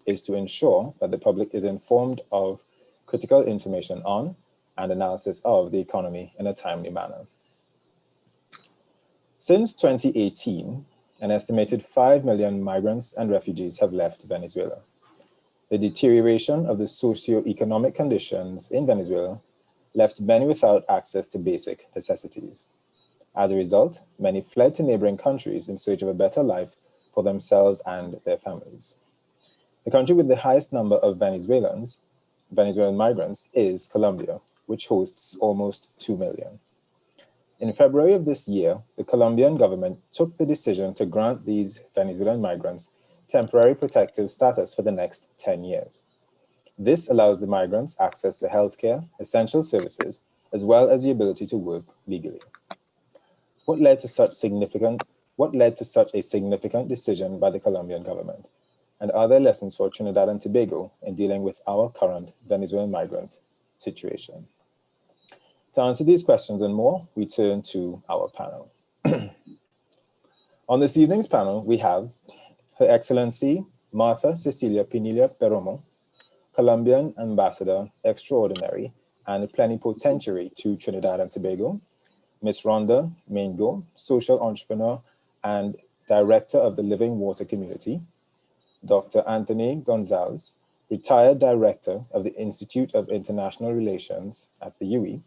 is to ensure that the public is informed of critical information on and analysis of the economy in a timely manner. Since 2018, an estimated 5 million migrants and refugees have left Venezuela. The deterioration of the socio-economic conditions in Venezuela left many without access to basic necessities. As a result, many fled to neighboring countries in search of a better life for themselves and their families. The country with the highest number of Venezuelan migrants is Colombia, which hosts almost 2 million. In February of this year, the Colombian government took the decision to grant these Venezuelan migrants temporary protective status for the next 10 years. This allows the migrants access to healthcare, essential services, as well as the ability to work legally. What led to such a significant decision by the Colombian government? And are there lessons for Trinidad and Tobago in dealing with our current Venezuelan migrant situation? To answer these questions and more, we turn to our panel. On this evening's panel, we have Her Excellency Martha Cecilia Pinilla Perdomo, Colombian Ambassador Extraordinary and Plenipotentiary to Trinidad and Tobago, Ms. Rhonda Maingo, Social Entrepreneur and Director of the Living Water Community, Dr. Anthony Gonzalez, Retired Director of the Institute of International Relations at the UE,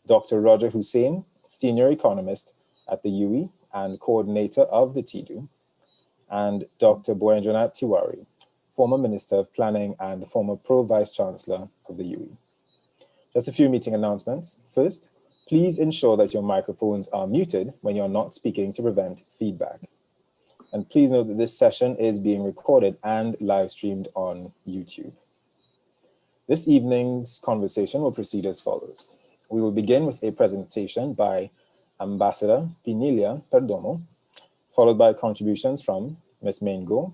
Dr. Roger Hussein, Senior Economist at the UE and Coordinator of the TIDU, and Dr. Boyendranath Tiwari, former Minister of Planning and former Pro-Vice Chancellor of the UE. Just a few meeting announcements. First, please ensure that your microphones are muted when you're not speaking to prevent feedback. And please note that this session is being recorded and live streamed on YouTube. This evening's conversation will proceed as follows. We will begin with a presentation by Ambassador Pinilla Perdomo, followed by contributions from Ms. Maingo,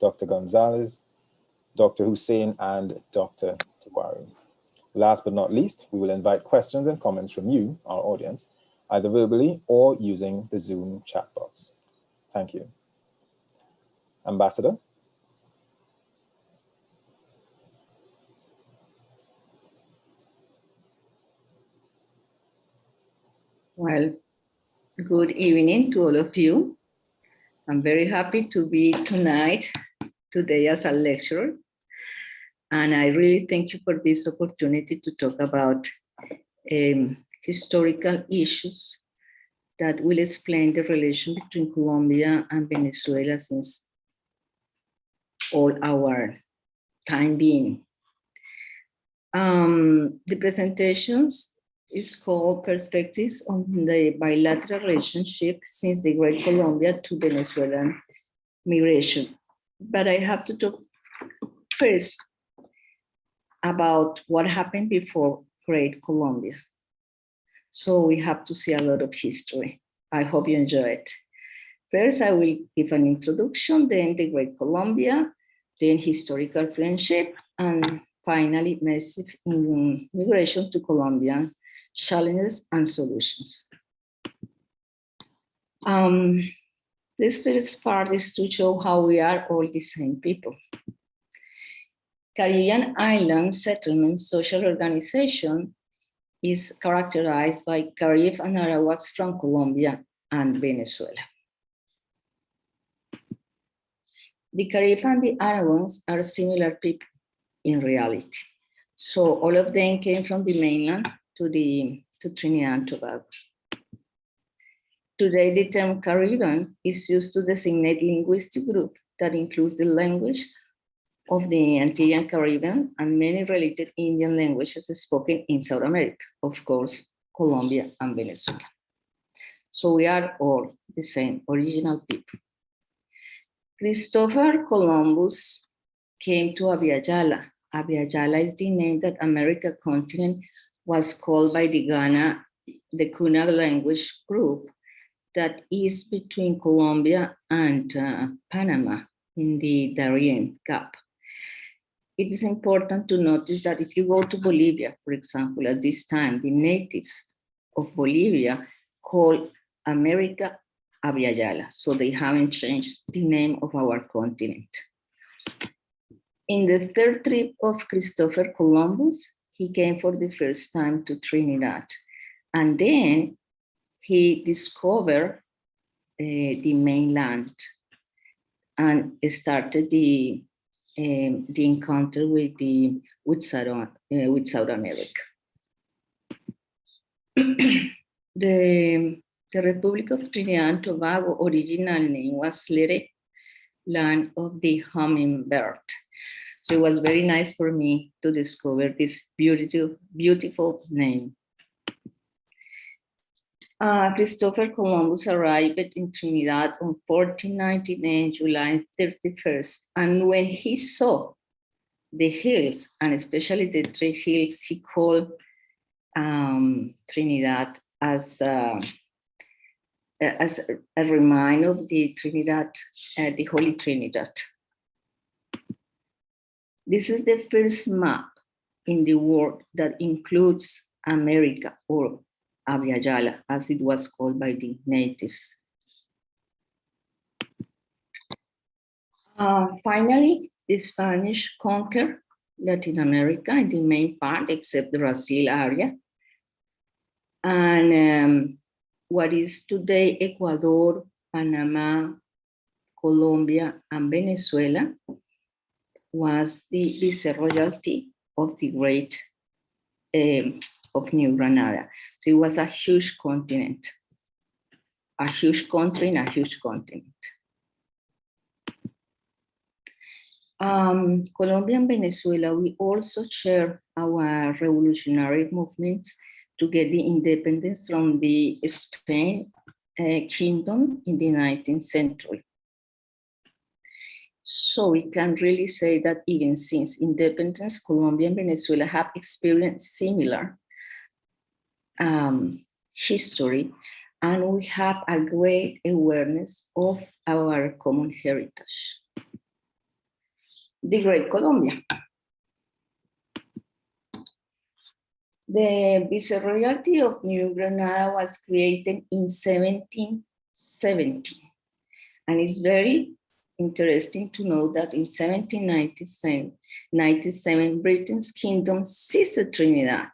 Dr. Gonzalez, Dr. Hussein, and Dr. Tiwari. Last but not least, we will invite questions and comments from you, our audience, either verbally or using the Zoom chat box. Thank you. Ambassador? Well, good evening to all of you. I'm very happy to be today as a lecturer. And I really thank you for this opportunity to talk about historical issues that will explain the relation between Colombia and Venezuela since all our time being. The presentations is called Perspectives on the Bilateral Relationship since the Great Colombia to Venezuelan Migration. But I have to talk first about what happened before Great Colombia. So we have to see a lot of history. I hope you enjoy it. First, I will give an introduction, then the Great Colombia, then historical friendship, and finally, massive migration to Colombia, challenges and solutions. This first part is to show how we are all the same people. Caribbean Island Settlement Social Organization is characterized by Carib and Arawaks from Colombia and Venezuela. The Carib and the Arawaks are similar people in reality. So all of them came from the mainland to Trinidad and Tobago. Today, the term Caribbean is used to designate linguistic group that includes the language of the Antillean Caribbean and many related Indian languages spoken in South America, of course, Colombia and Venezuela. So we are all the same original people. Christopher Columbus came to Abya-Yala. Abya-Yala is the name that America continent was called by the Kuna language group that is between Colombia and Panama in the Darien Gap. It is important to notice that if you go to Bolivia, for example, at this time, the natives of Bolivia call America Abya-Yala, so they haven't changed the name of our continent. In the third trip of Christopher Columbus, he came for the first time to Trinidad. And then he discovered the mainland and started the encounter with South America. The Republic of Trinidad and Tobago original name was Lere, land of the hummingbird. So it was very nice for me to discover this beautiful name. Christopher Columbus arrived in Trinidad on 1499, July 31st. And when he saw the hills, and especially the three hills, he called Trinidad as a reminder of the Trinidad, the Holy Trinidad. This is the first map in the world that includes America, or Abya-Yala, as it was called by the natives. Finally, the Spanish conquered Latin America in the main part, except the Brazil area. And what is today Ecuador, Panama, Colombia, and Venezuela was the viceroyalty of the great of New Granada. So it was a huge continent, a huge country in a huge continent. Colombia and Venezuela, we also share our revolutionary movements to get the independence from the Spain kingdom in the 19th century. So we can really say that even since independence, Colombia and Venezuela have experienced similar history, and we have a great awareness of our common heritage. The Great Colombia. The Viceroyalty of New Granada was created in 1770, and it's very interesting to know that in 1797, Britain's kingdom seized Trinidad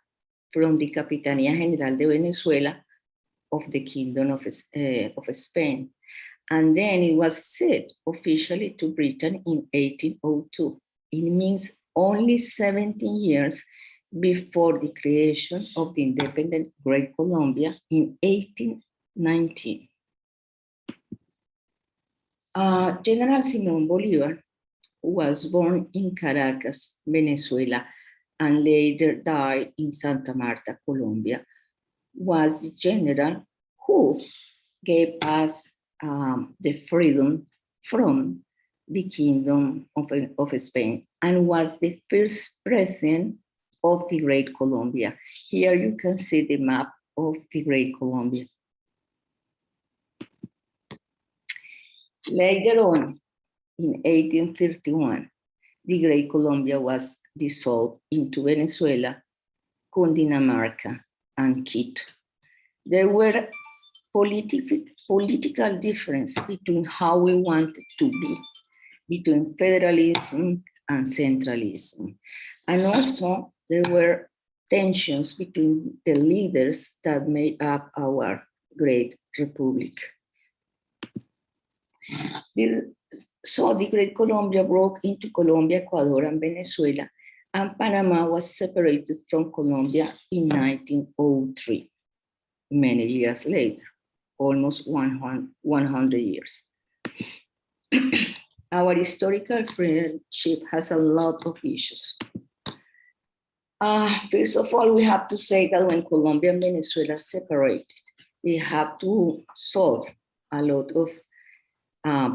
from the Capitanía General de Venezuela of the Kingdom of Spain. And then it was ceded officially to Britain in 1802. It means only 17 years before the creation of the independent Great Colombia in 1819. General Simón Bolívar, who was born in Caracas, Venezuela, and later died in Santa Marta, Colombia, was the general who gave us the freedom from the Kingdom of Spain, and was the first president of the Great Colombia. Here you can see the map of the Great Colombia. Later on, in 1831, the Great Colombia was dissolved into Venezuela, Cundinamarca, and Quito. There were political difference between how we wanted to be, between federalism and centralism. And also there were tensions between the leaders that made up our great republic. So the Great Colombia broke into Colombia, Ecuador, and Venezuela, and Panama was separated from Colombia in 1903, many years later, almost 100 years. Our historical friendship has a lot of issues. First of all, we have to say that when Colombia and Venezuela separated, we have to solve a lot of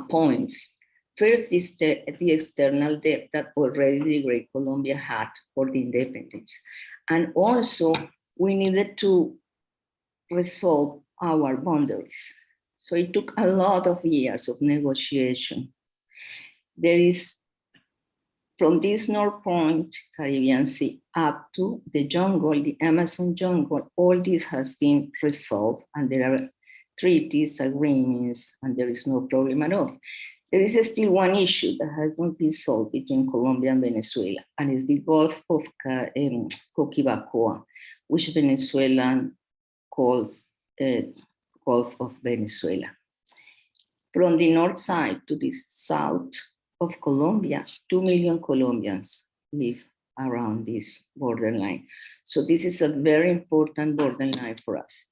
points. First is the external debt that already the Great Colombia had for the independence. And also we needed to resolve our boundaries. So it took a lot of years of negotiation. There is, from this North Point, Caribbean Sea, up to the jungle, the Amazon jungle, all this has been resolved, and there are treaties, agreements, and there is no problem at all. There is still one issue that has not been solved between Colombia and Venezuela, and it's the Gulf of Coquibacoa, which Venezuelan calls Gulf of Venezuela. From the north side to the south of Colombia, 2 million Colombians live around this borderline. So this is a very important borderline for us.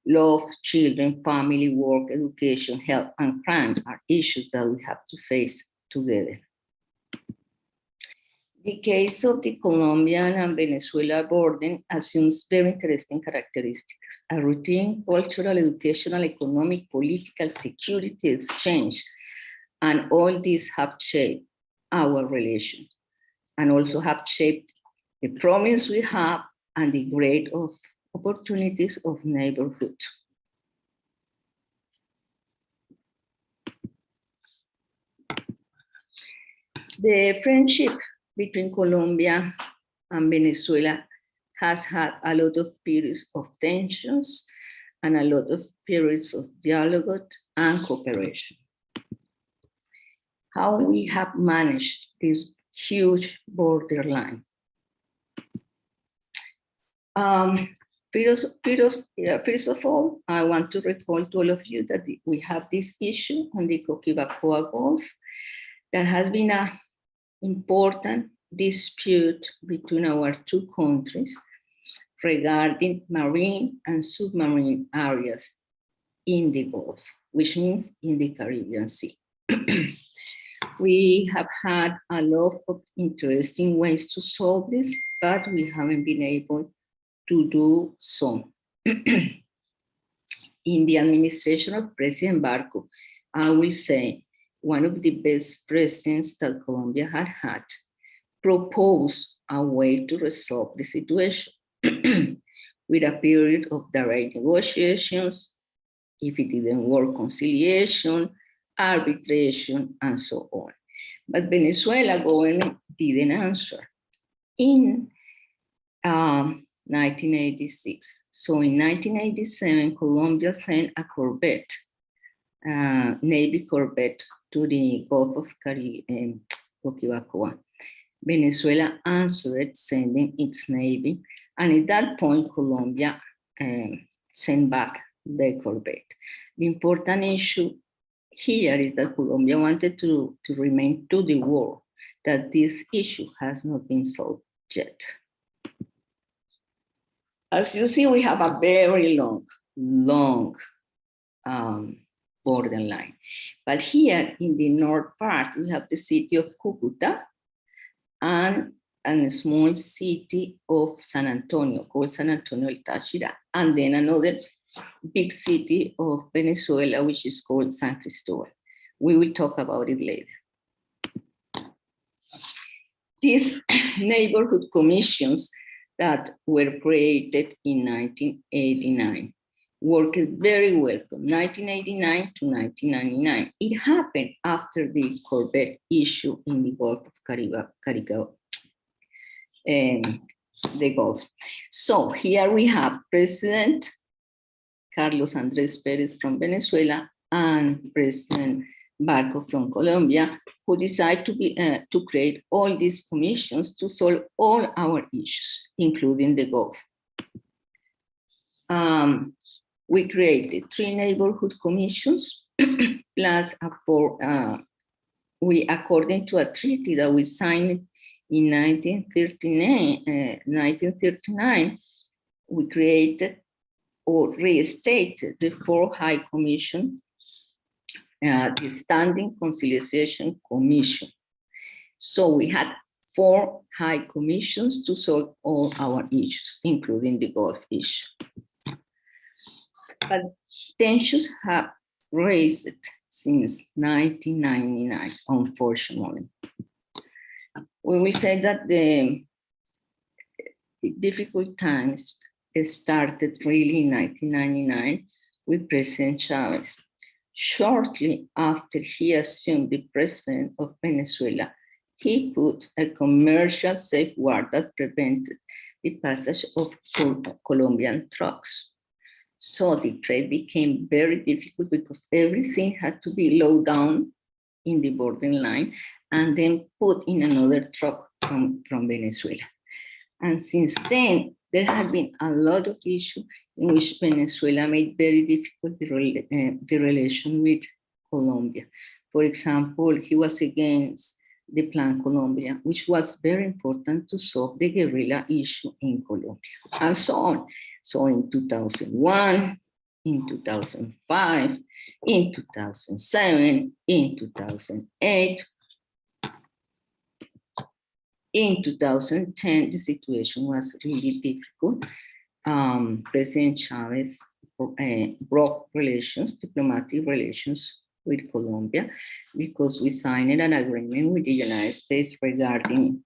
Love, children, family, work, education, health, and crime are issues that we have to face together. The case of the Colombian and Venezuela border assumes very interesting characteristics: a routine cultural, educational, economic, political, security exchange, and all these have shaped our relation and also have shaped the promise we have and the grade of opportunities of neighborhood. The friendship between Colombia and Venezuela has had a lot of periods of tensions and a lot of periods of dialogue and cooperation. How we have managed this huge borderline. First of all, I want to recall to all of you that we have this issue on the Coquibacoa Gulf that has been an important dispute between our two countries regarding marine and submarine areas in the Gulf, which means in the Caribbean Sea. We have had a lot of interesting ways to solve this, but we haven't been able to do so. In the administration of President Barco, I will say one of the best presidents that Colombia had proposed a way to resolve the situation with a period of direct negotiations, if it didn't work, conciliation, arbitration, and so on. But Venezuela government didn't answer in 1986. So in 1987, Colombia sent a corvette, Navy corvette, to the Gulf of Coquibacoa. Venezuela answered, sending its Navy, and at that point, Colombia sent back the corvette. The important issue here is that Colombia wanted to remain to the war, that this issue has not been solved yet. As you see, we have a very long borderline. But here in the north part, we have the city of Cucuta and a small city of San Antonio, called San Antonio el Táchira, and then another big city of Venezuela, which is called San Cristobal. We will talk about it later. These neighborhood commissions that were created in 1989 worked very well from 1989 to 1999. It happened after the corvette issue in the Gulf of the Gulf. So here we have President Carlos Andrés Pérez from Venezuela and President Barco from Colombia, who decided to create all these commissions to solve all our issues, including the Gulf. We created 3 neighborhood commissions, plus according to a treaty that we signed in 1939, we created or restated the 4 High Commission, the Standing Conciliation Commission. So we had 4 High Commissions to solve all our issues, including the Gulf issue. But tensions have raised since 1999, unfortunately. When we say that the difficult times started really in 1999 with President Chavez. Shortly after he assumed the president of Venezuela, he put a commercial safeguard that prevented the passage of Colombian trucks. So the trade became very difficult because everything had to be low down in the borderline and then put in another truck from Venezuela. And since then, there had been a lot of issues in which Venezuela made very difficult the relation with Colombia. For example, he was against the Plan Colombia, which was very important to solve the guerrilla issue in Colombia, and so on. So in 2001, in 2005, in 2007, in 2008, in 2010, the situation was really difficult. President Chavez broke diplomatic relations with Colombia, because we signed an agreement with the United States regarding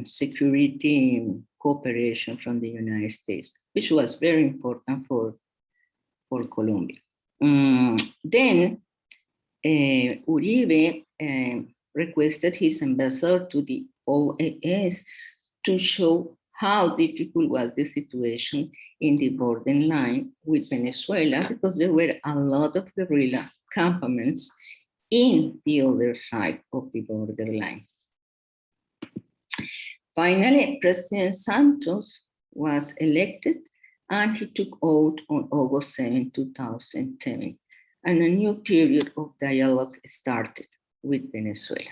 security cooperation from the United States, which was very important for Colombia. Then Uribe requested his ambassador to the OAS to show how difficult was the situation in the borderline with Venezuela, because there were a lot of guerrilla campaments in the other side of the borderline. Finally, President Santos was elected and he took oath on August 7, 2010, and a new period of dialogue started with Venezuela.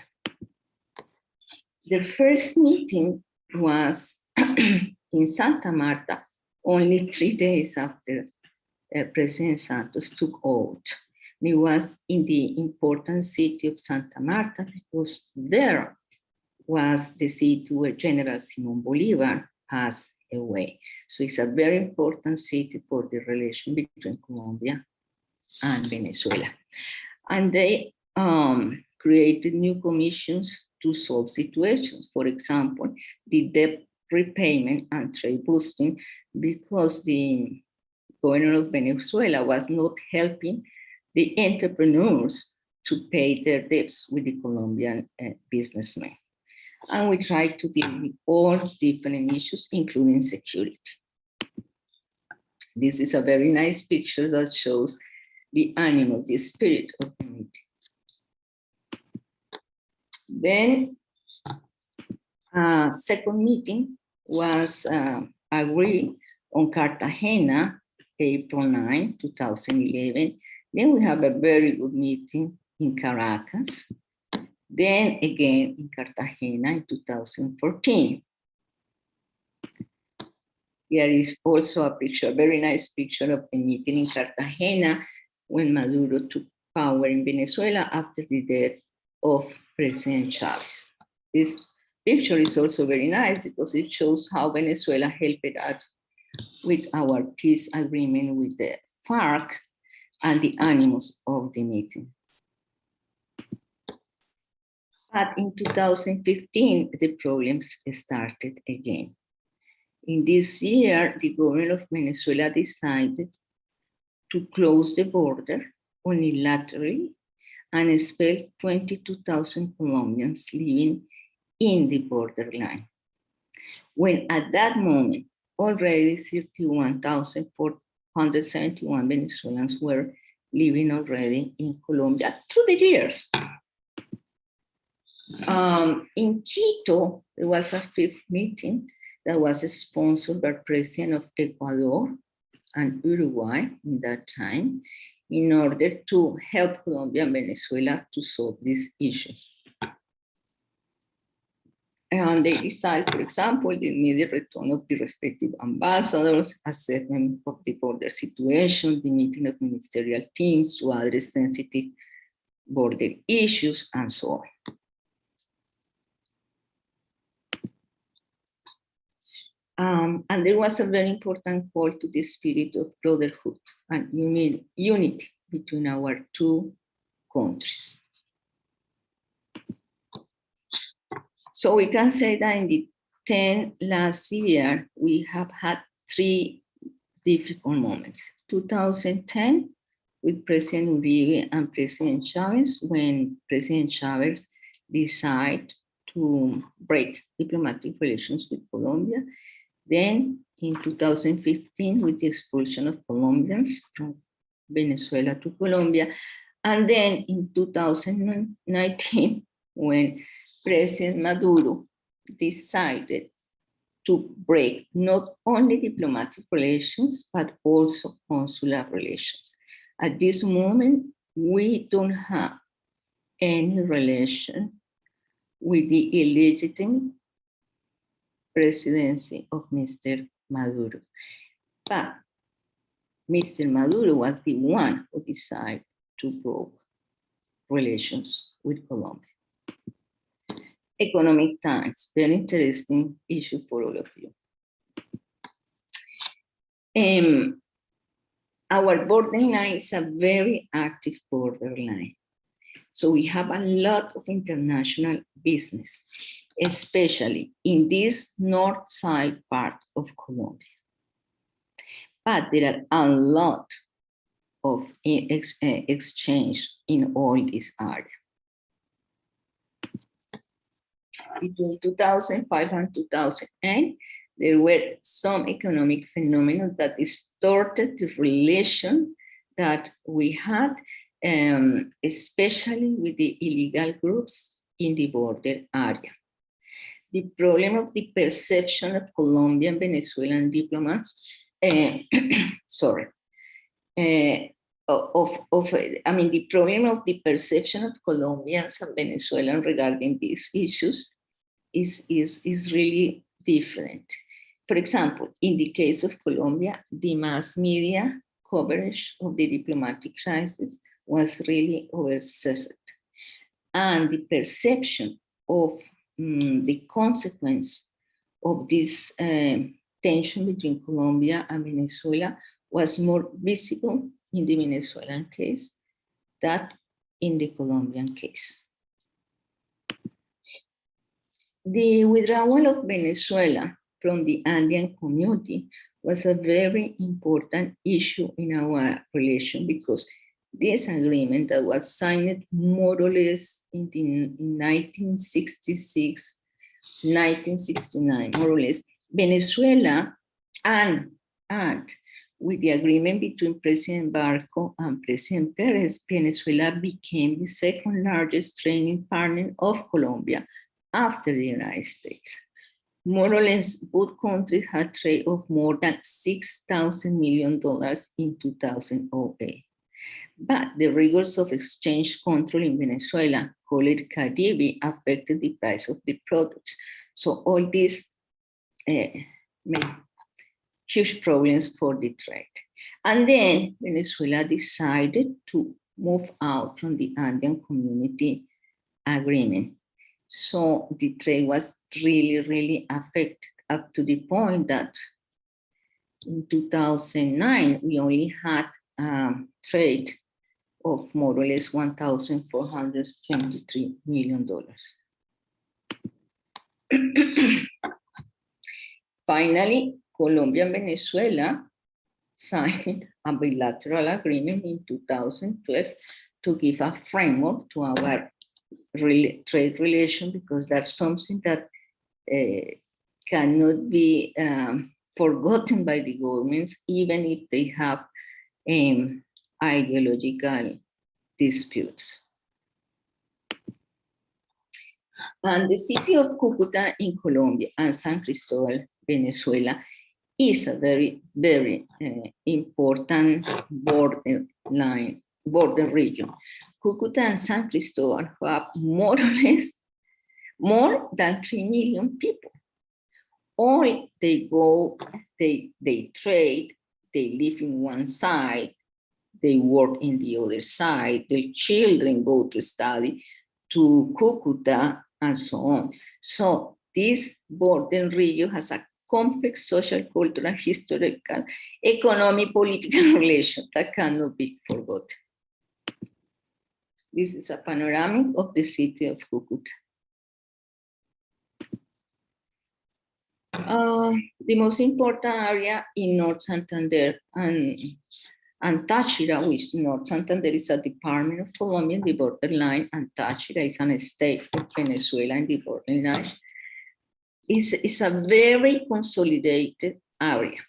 The first meeting was in Santa Marta, only 3 days after President Santos took oath. It was in the important city of Santa Marta, because there was the city where General Simón Bolívar passed away. So it's a very important city for the relation between Colombia and Venezuela. And they created new commissions to solve situations. For example, the debt repayment and trade boosting, because the governor of Venezuela was not helping the entrepreneurs to pay their debts with the Colombian businessmen. And we tried to deal with all different issues, including security. This is a very nice picture that shows the animals, the spirit of the meeting. Then second meeting was agreed on Cartagena, April 9, 2011. Then we have a very good meeting in Caracas. Then again in Cartagena in 2014. There is also a picture, a very nice picture of the meeting in Cartagena when Maduro took power in Venezuela after the death of President Chavez. This picture is also very nice because it shows how Venezuela helped us with our peace agreement with the FARC and the animals of the meeting. But in 2015, the problems started again. In this year, the government of Venezuela decided to close the border unilaterally and expel 22,000 Colombians living in the borderline. When at that moment, already 31,471 Venezuelans were living already in Colombia through the years. In Quito, there was a fifth meeting that was sponsored by President of Ecuador and Uruguay in that time, in order to help Colombia and Venezuela to solve this issue. And they decided, for example, the immediate return of the respective ambassadors, assessment of the border situation, the meeting of ministerial teams to address sensitive border issues, and so on. And there was a very important call to the spirit of brotherhood and unity between our two countries. So we can say that in the 10 last year, we have had 3 difficult moments. 2010 with President Uribe and President Chavez, when President Chavez decided to break diplomatic relations with Colombia. Then in 2015 with the expulsion of Colombians from Venezuela to Colombia. And then in 2019, when President Maduro decided to break not only diplomatic relations, but also consular relations. At this moment, we don't have any relation with the illegitimate presidency of Mr. Maduro. But Mr. Maduro was the one who decided to break relations with Colombia. Economic ties, very interesting issue for all of you. Our borderline is a very active borderline. So we have a lot of international business, especially in this north side part of Colombia. But there are a lot of exchange in all this area. Between 2005 and 2008, there were some economic phenomena that distorted the relation that we had, especially with the illegal groups in the border area. The problem of the perception of Colombian Venezuelan diplomats, the problem of the perception of Colombians and Venezuelans regarding these issues is really different. For example, in the case of Colombia, the mass media coverage of the diplomatic crisis was really overstated. And the perception of the consequence of this tension between Colombia and Venezuela was more visible in the Venezuelan case than in the Colombian case. The withdrawal of Venezuela from the Andean community was a very important issue in our relation, because this agreement that was signed more or less in 1966, 1969, more or less, Venezuela and with the agreement between President Barco and President Perez, Venezuela became the second largest trading partner of Colombia after the United States. More or less, both countries had trade of more than $6,000 million in 2008. But the rigors of exchange control in Venezuela, called CARIBE, affected the price of the products. So all this made huge problems for the trade. And then Venezuela decided to move out from the Andean Community Agreement. So the trade was really affected, up to the point that in 2009, we only had trade of more or less $1,423 million. Finally, Colombia and Venezuela signed a bilateral agreement in 2012 to give a framework to our trade relation, because that's something that cannot be forgotten by the governments, even if they have ideological disputes. And the city of Cúcuta in Colombia and San Cristobal, Venezuela, is a very important border region. Cúcuta and San Cristobal have more or less more than 3 million people. All they go, they trade, they live in one side, they work in the other side, their children go to study to Cúcuta, and so on. So this border region has a complex social, cultural, historical, economic, political relation that cannot be forgotten. This is a panoramic of the city of Cúcuta. The most important area in North Santander and Táchira, which North Santander is a department of Colombia in the borderline, and Táchira is an state of Venezuela in the borderline, is a very consolidated area.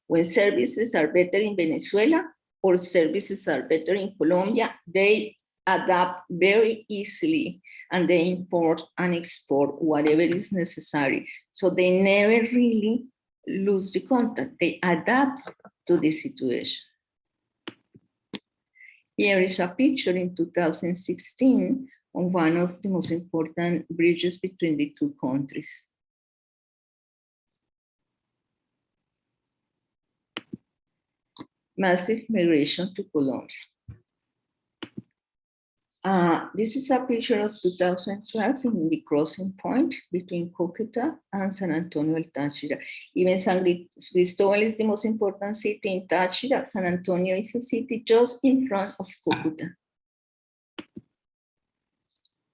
When services are better in Venezuela or services are better in Colombia, they adapt very easily and they import and export whatever is necessary. So they never really lose the contact. They adapt to the situation. Here is a picture in 2016 on one of the most important bridges between the two countries. Massive migration to Colombia. This is a picture of 2012 in the crossing point between Cúcuta and San Antonio del Táchira. Even San Cristóbal is the most important city in Táchira. San Antonio is a city just in front of Cúcuta.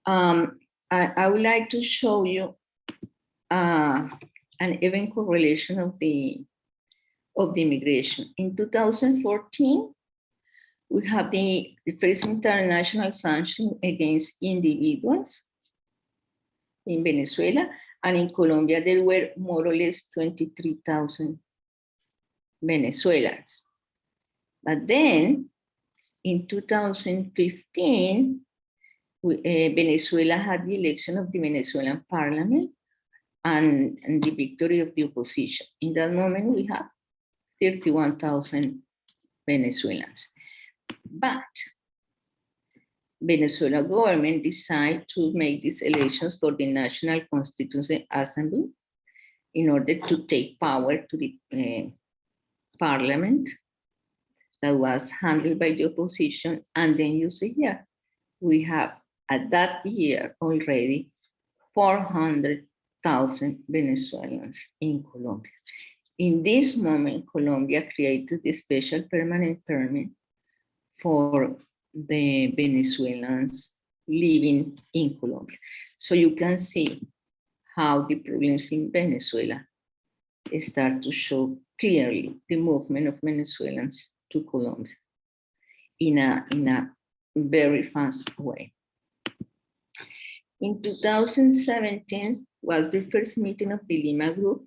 I would like to show you an even correlation of the immigration. In 2014, we have the first international sanction against individuals in Venezuela, and in Colombia there were more or less 23,000 Venezuelans. But then in 2015, Venezuela had the election of the Venezuelan parliament and the victory of the opposition. In that moment, we have 31,000 Venezuelans. But Venezuela government decided to make these elections for the National Constituent Assembly in order to take power to the parliament that was handled by the opposition. And then you see here, we have at that year already 400,000 Venezuelans in Colombia. In this moment, Colombia created a special permanent permit for the Venezuelans living in Colombia. So you can see how the problems in Venezuela start to show clearly the movement of Venezuelans to Colombia in a very fast way. In 2017 was the first meeting of the Lima Group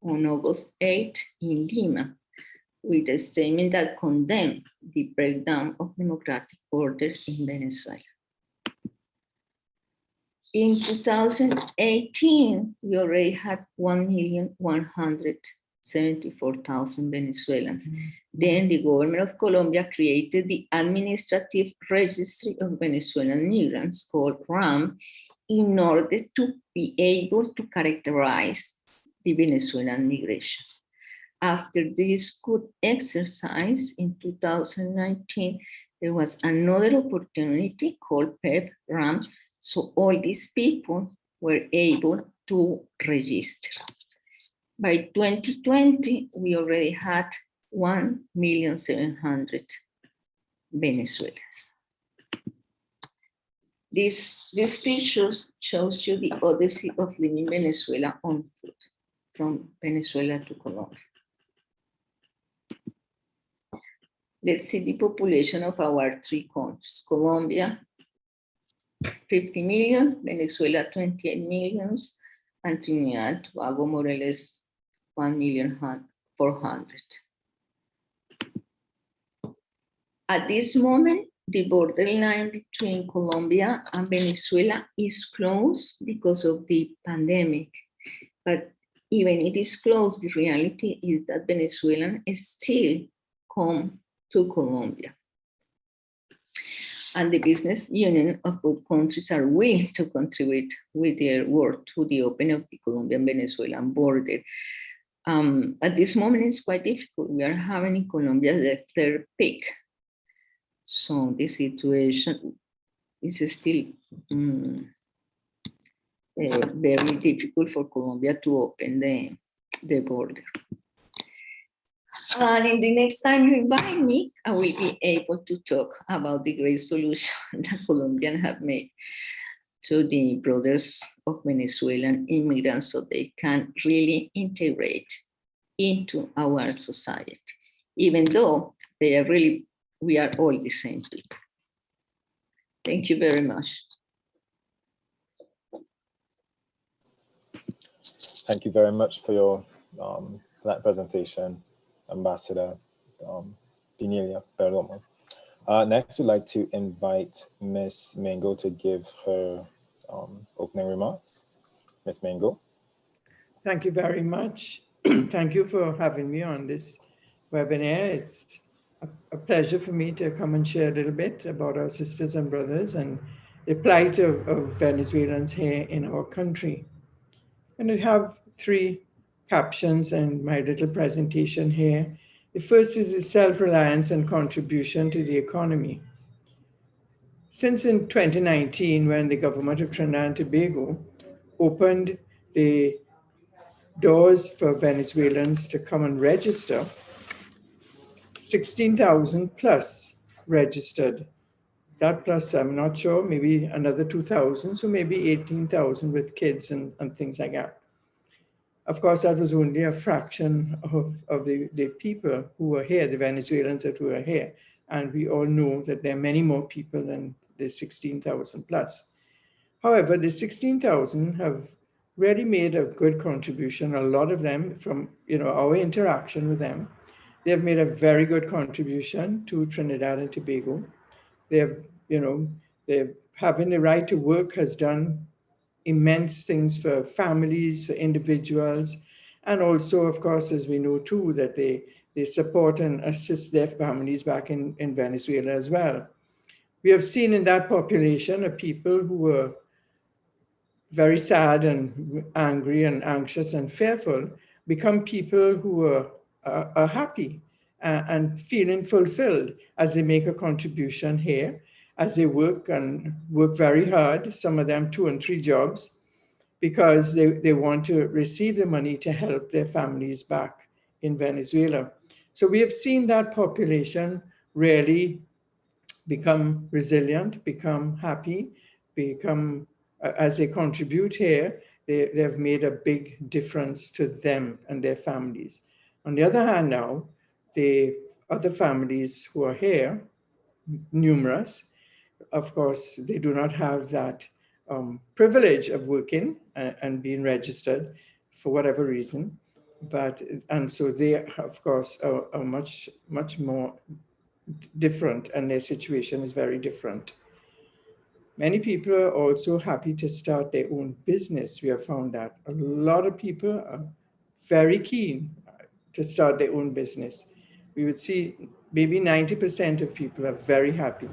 on August 8 in Lima, with a statement that condemned the breakdown of democratic orders in Venezuela. In 2018, we already had 1,174,000 Venezuelans. Then the government of Colombia created the Administrative Registry of Venezuelan Migrants, called RAM, in order to be able to characterize the Venezuelan migration. After this good exercise in 2019, there was another opportunity called PEP-RAM, so all these people were able to register. By 2020, we already had 1,700,000 Venezuelans. This picture shows you the odyssey of living Venezuela on foot, from Venezuela to Colombia. Let's see the population of our three countries. Colombia, 50 million, Venezuela, 28 million, and Trinidad and Tobago, more or less 1,400,000. At this moment, the borderline between Colombia and Venezuela is closed because of the pandemic. But even it is closed, the reality is that Venezuelans still come to Colombia. And the business union of both countries are willing to contribute with their work to the opening of the Colombian-Venezuelan border. At this moment, it's quite difficult. We are having in Colombia the third peak. So the situation is still very difficult for Colombia to open the border. And in the next time you invite me, I will be able to talk about the great solution that Colombians have made to the brothers of Venezuelan immigrants so they can really integrate into our society, even though they are really, we are all the same people. Thank you very much. Thank you very much for your for that presentation, Ambassador Pinilia Perdomo. Next, we'd like to invite Ms. Mango to give her opening remarks. Ms. Mango. Thank you very much. Thank you for having me on this webinar. It's a pleasure for me to come and share a little bit about our sisters and brothers and the plight of Venezuelans here in our country. And I have three captions in my little presentation here. The first is the self-reliance and contribution to the economy. Since in 2019, when the government of Trinidad and Tobago opened the doors for Venezuelans to come and register, 16,000 plus registered. That plus, I'm not sure, maybe another 2,000, so maybe 18,000 with kids and things like that. Of course, that was only a fraction of the people who were here, the Venezuelans that were here. And we all know that there are many more people than the 16,000 plus. However, the 16,000 have really made a good contribution. A lot of them, from our interaction with them, they have made a very good contribution to Trinidad and Tobago. They have, they're having the right to work has done immense things for families, for individuals, and also, of course, as we know too, that they support and assist their families back in Venezuela as well. We have seen in that population of people who were very sad and angry and anxious and fearful become people who are happy and feeling fulfilled as they make a contribution here, as they work and work very hard, some of them 2 and 3 jobs, because they want to receive the money to help their families back in Venezuela. So we have seen that population really become resilient, become happy, become, as they contribute here, they have made a big difference to them and their families. On the other hand now, the other families who are here, numerous, of course, they do not have that privilege of working and being registered for whatever reason. And so they, of course, are much, much more different, and their situation is very different. Many people are also happy to start their own business. We have found that a lot of people are very keen to start their own business. We would see maybe 90% of people are very happy.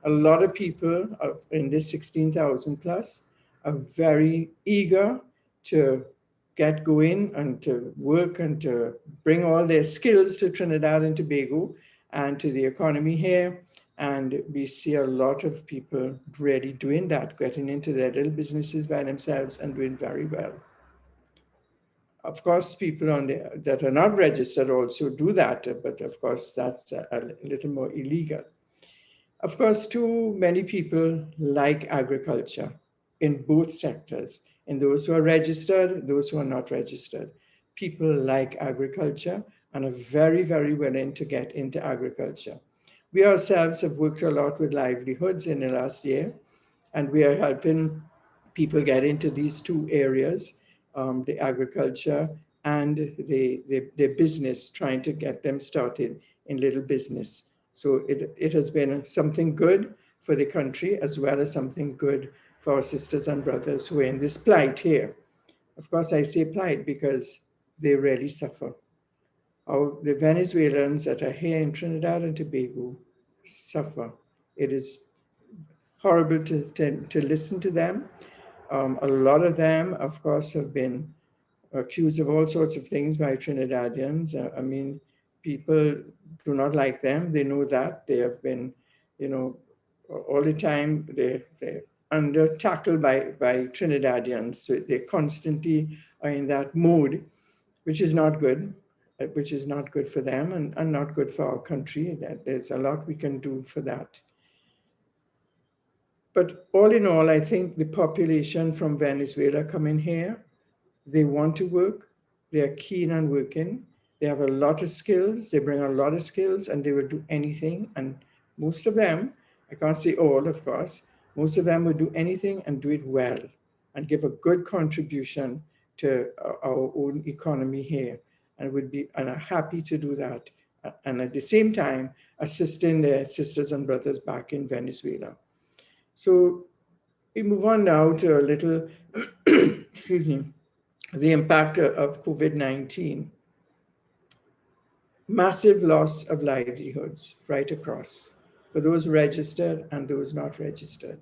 A lot of people in this 16,000 plus are very eager to get going and to work and to bring all their skills to Trinidad and Tobago and to the economy here. And we see a lot of people really doing that, getting into their little businesses by themselves and doing very well. Of course, people that are not registered also do that, but of course, that's a little more illegal. Of course, too many people like agriculture in both sectors, in those who are registered, those who are not registered. People like agriculture and are very, very willing to get into agriculture. We ourselves have worked a lot with livelihoods in the last year, and we are helping people get into these two areas, the agriculture and the business, trying to get them started in little business. So it has been something good for the country, as well as something good for our sisters and brothers who are in this plight here. Of course, I say plight because they really suffer. The Venezuelans that are here in Trinidad and Tobago suffer. It is horrible to listen to them. A lot of them, of course, have been accused of all sorts of things by Trinidadians. I mean, people do not like them. They know that. They have been, all the time, they're under tackle by Trinidadians. So they constantly are in that mode, which is not good, which is not good for them and not good for our country. There's a lot we can do for that. But all in all, I think the population from Venezuela coming here, they want to work, they are keen on working, they have a lot of skills, they bring a lot of skills, and they will do anything. And most of them, I can't say all, of course, most of them will do anything and do it well and give a good contribution to our own economy here, and are happy to do that. And at the same time, assisting their sisters and brothers back in Venezuela. So we move on now to a little, excuse me, the impact of COVID-19. Massive loss of livelihoods right across, for those registered and those not registered.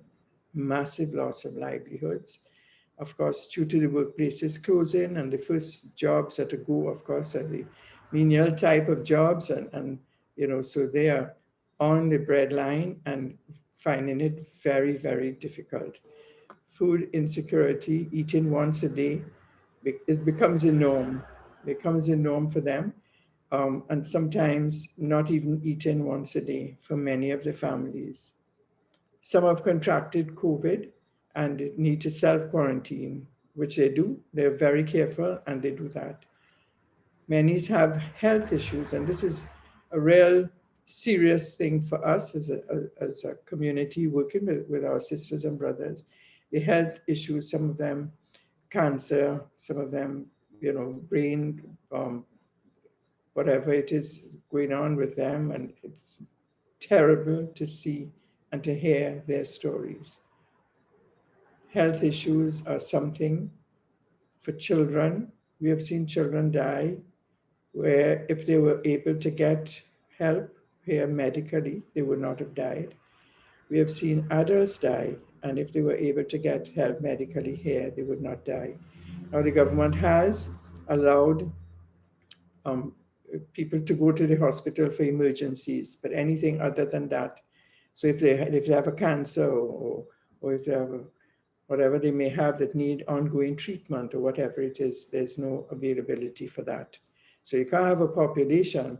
Massive loss of livelihoods. Of course, due to the workplaces closing, and the first jobs at a go, of course, are the menial type of jobs, and so they are on the breadline and finding it very, very difficult. Food insecurity, eating once a day, becomes a norm. Becomes a norm for them, and sometimes not even eating once a day for many of the families. Some have contracted COVID and need to self-quarantine, which they do. They're very careful and they do that. Many have health issues, and this is a real serious thing for us as a community working with our sisters and brothers. The health issues, some of them cancer, some of them, brain, whatever it is going on with them, and it's terrible to see and to hear their stories. Health issues are something for children. We have seen children die where if they were able to get help here medically, they would not have died. We have seen adults die, and if they were able to get help medically here, they would not die. Now the government has allowed people to go to the hospital for emergencies, but anything other than that. So if they have a cancer or if they have whatever they may have that need ongoing treatment or whatever it is, there's no availability for that. So you can't have a population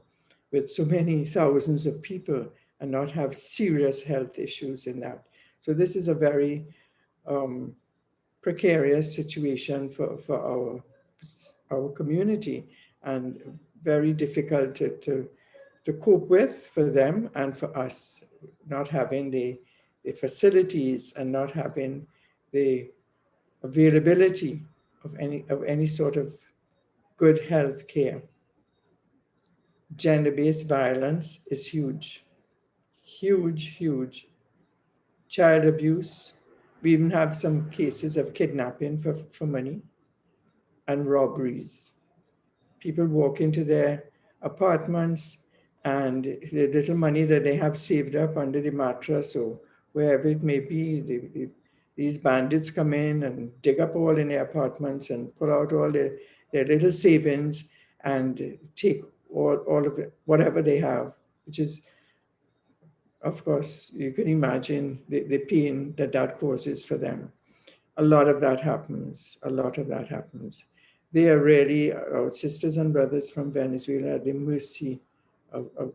with so many thousands of people and not have serious health issues in that. So this is a very precarious situation for our community, and very difficult to cope with for them and for us, not having the facilities and not having the availability of any sort of good health care. Gender-based violence is huge, huge, huge. Child abuse. We even have some cases of kidnapping for money, and robberies. People walk into their apartments and the little money that they have saved up under the mattress or wherever it may be, these bandits come in and dig up all in their apartments and pull out all their little savings and take all of it, whatever they have, which is, of course, you can imagine the pain that causes for them. A lot of that happens, a lot of that happens. They are really, our sisters and brothers from Venezuela, at the mercy of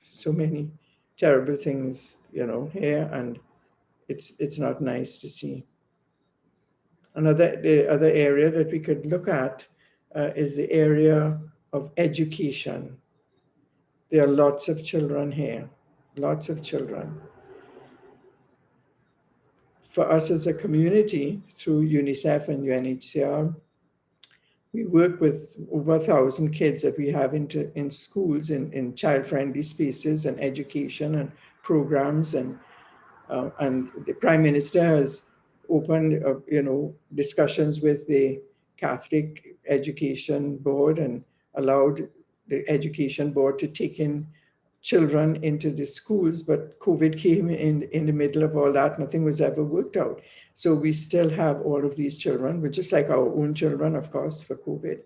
so many terrible things, here, and it's not nice to see. The other area that we could look at is the area of education. There are lots of children here, lots of children. For us as a community, through UNICEF and UNHCR, we work with over 1,000 kids that we have in schools, in child-friendly spaces and education and programs. And the Prime Minister has opened, discussions with the Catholic Education Board and allowed the Education Board to take in children into the schools, but COVID came in the middle of all that. Nothing was ever worked out. So we still have all of these children, which is like our own children, of course, for COVID.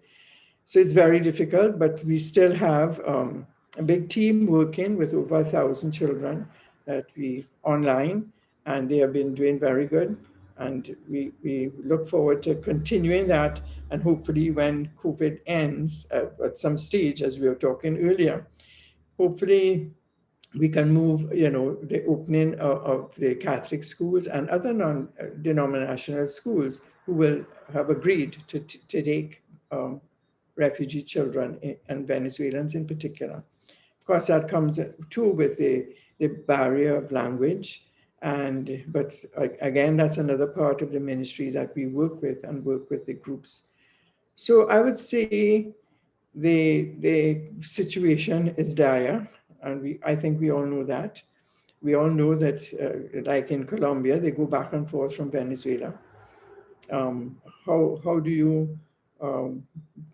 So it's very difficult, but we still have a big team working with over 1,000 children that we online, and they have been doing very good. And we look forward to continuing that. And hopefully when COVID ends at some stage, as we were talking earlier, hopefully we can move, the opening of the Catholic schools and other non-denominational schools who will have agreed to take refugee children and Venezuelans in particular. Of course, that comes too with the barrier of language. But again, that's another part of the ministry that we work with and work with the groups So I would say the situation is dire, and I think we all know that. We all know that, like in Colombia, they go back and forth from Venezuela. How do you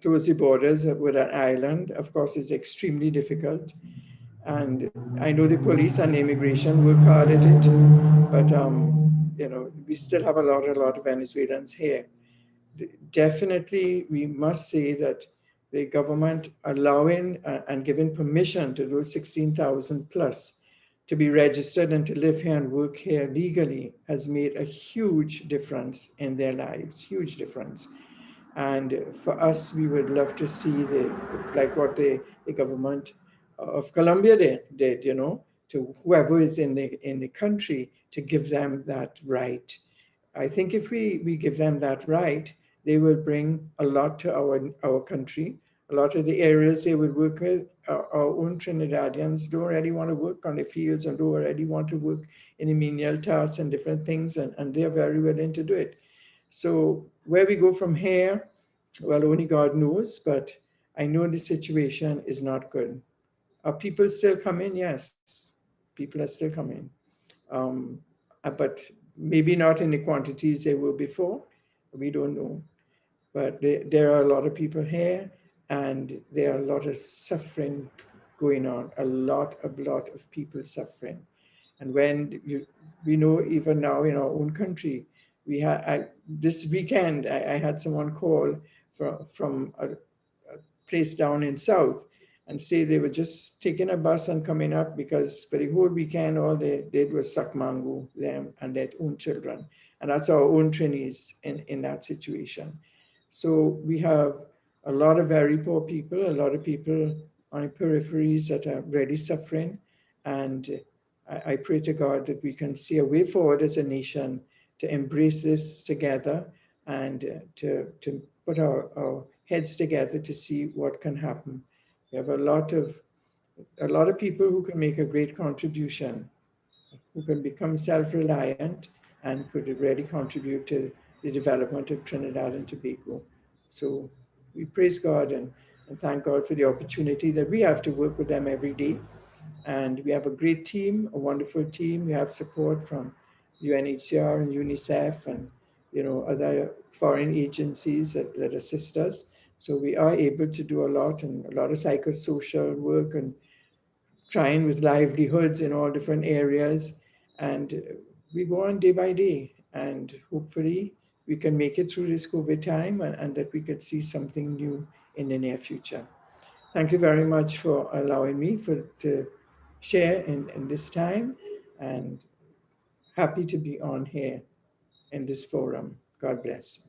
close the borders with an island? Of course, it's extremely difficult. And I know the police and immigration work hard at it, but we still have a lot of Venezuelans here. Definitely, we must say that the government allowing and giving permission to those 16,000 plus to be registered and to live here and work here legally has made a huge difference in their lives, huge difference. And for us, we would love to see like what the government of Colombia did, to whoever is in the country, to give them that right. I think if we give them that right, they will bring a lot to our country. A lot of the areas they would work with, our own Trinidadians don't really want to work on the fields and don't really want to work in the menial tasks and different things, and they're very willing to do it. So where we go from here, well, only God knows, but I know the situation is not good. Are people still coming? Yes, people are still coming. But maybe not in the quantities they were before. We don't know. But there are a lot of people here, and there are a lot of suffering going on, a lot of people suffering. And when we know even now in our own country, this weekend, I had someone call from a place down in South and say they were just taking a bus and coming up because for the whole weekend, all they did was suck mango, them and their own children. And that's our own trainees in that situation. So we have a lot of very poor people, a lot of people on the peripheries that are really suffering. And I pray to God that we can see a way forward as a nation to embrace this together and to put our heads together to see what can happen. We have a lot of people who can make a great contribution, who can become self-reliant and could really contribute to the development of Trinidad and Tobago. So we praise God and thank God for the opportunity that we have to work with them every day. And we have a great team, a wonderful team. We have support from UNHCR and UNICEF and other foreign agencies that assist us. So we are able to do a lot and a lot of psychosocial work and trying with livelihoods in all different areas. And we go on day by day, and hopefully we can make it through this COVID time and that we could see something new in the near future. Thank you very much for allowing me to share in this time, and happy to be on here in this forum. God bless.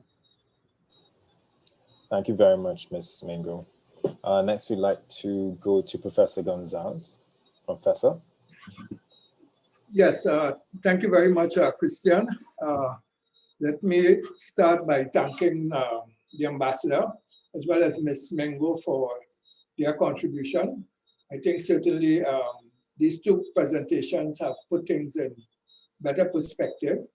Thank you very much, Ms. Mingo. Next, we'd like to go to Professor Gonzalez. Professor. Yes, thank you very much, Christian. Let me start by thanking the ambassador as well as Ms. Mingo for their contribution. I think certainly these two presentations have put things in better perspective.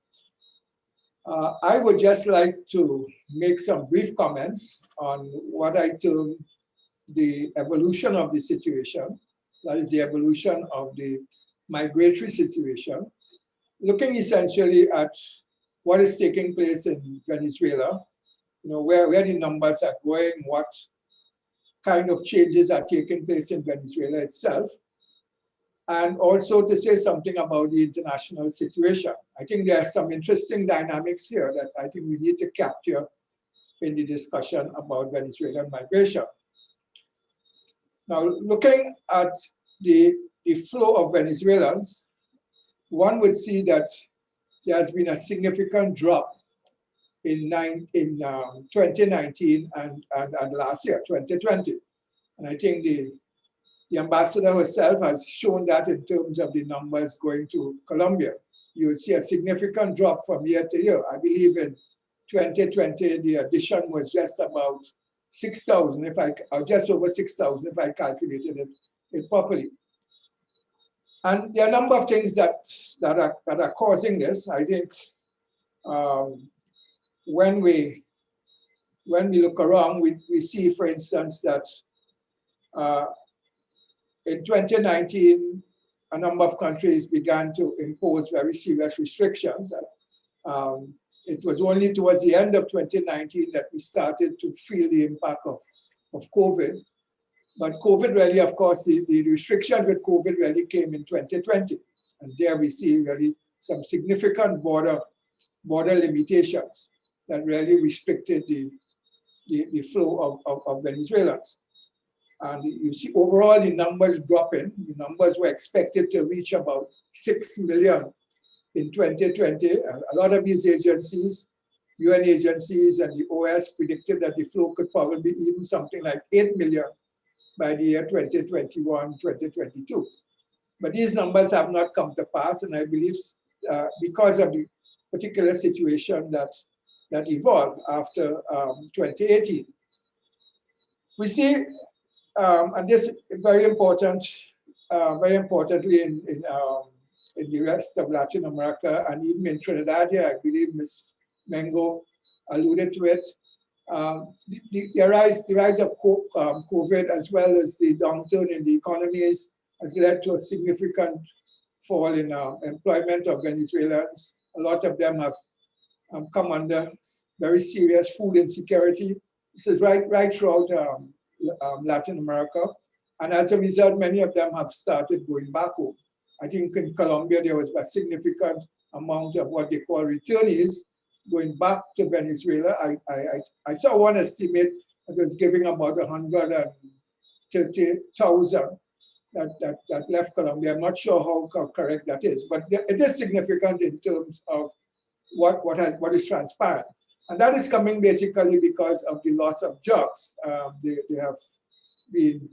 I would just like to make some brief comments on what I term the evolution of the situation, that is the evolution of the migratory situation, looking essentially at what is taking place in Venezuela, where the numbers are going, what kind of changes are taking place in Venezuela itself, and also to say something about the international situation. I think there are some interesting dynamics here that I think we need to capture in the discussion about Venezuelan migration. Now, looking at the flow of Venezuelans, one would see that there has been a significant drop in 2019 and last year, 2020. And I think the ambassador herself has shown that in terms of the numbers going to Colombia. You would see a significant drop from year to year. I believe in 2020, the addition was just about 6,000, or just over 6,000 if I calculated it properly. And there are a number of things that are causing this. I think when we when we look around, we see, for instance, that in 2019, a number of countries began to impose very serious restrictions. It was only towards the end of 2019 that we started to feel the impact of COVID. But COVID really, of course, the restrictions with COVID really came in 2020. And there we see really some significant border limitations that really restricted the flow of Venezuelans. And you see overall the numbers dropping. The numbers were expected to reach about 6 million in 2020. A lot of these agencies, UN agencies and the OS predicted that the flow could probably be even something like 8 million by the year 2021, 2022. But these numbers have not come to pass, and I believe because of the particular situation that evolved after 2018. We see, and this is very importantly in the rest of Latin America and even in Trinidad here, I believe Ms. Mengo alluded to it. The rise of COVID, as well as the downturn in the economies, has led to a significant fall in employment of Venezuelans. A lot of them have come under very serious food insecurity. This is right throughout Latin America. And as a result, many of them have started going back home. I think in Colombia, there was a significant amount of what they call returnees going back to Venezuela. I saw one estimate that was giving about 130,000 that left Colombia. I'm not sure how correct that is, but it is significant in terms of what is transparent. And that is coming basically because of the loss of jobs. They have been,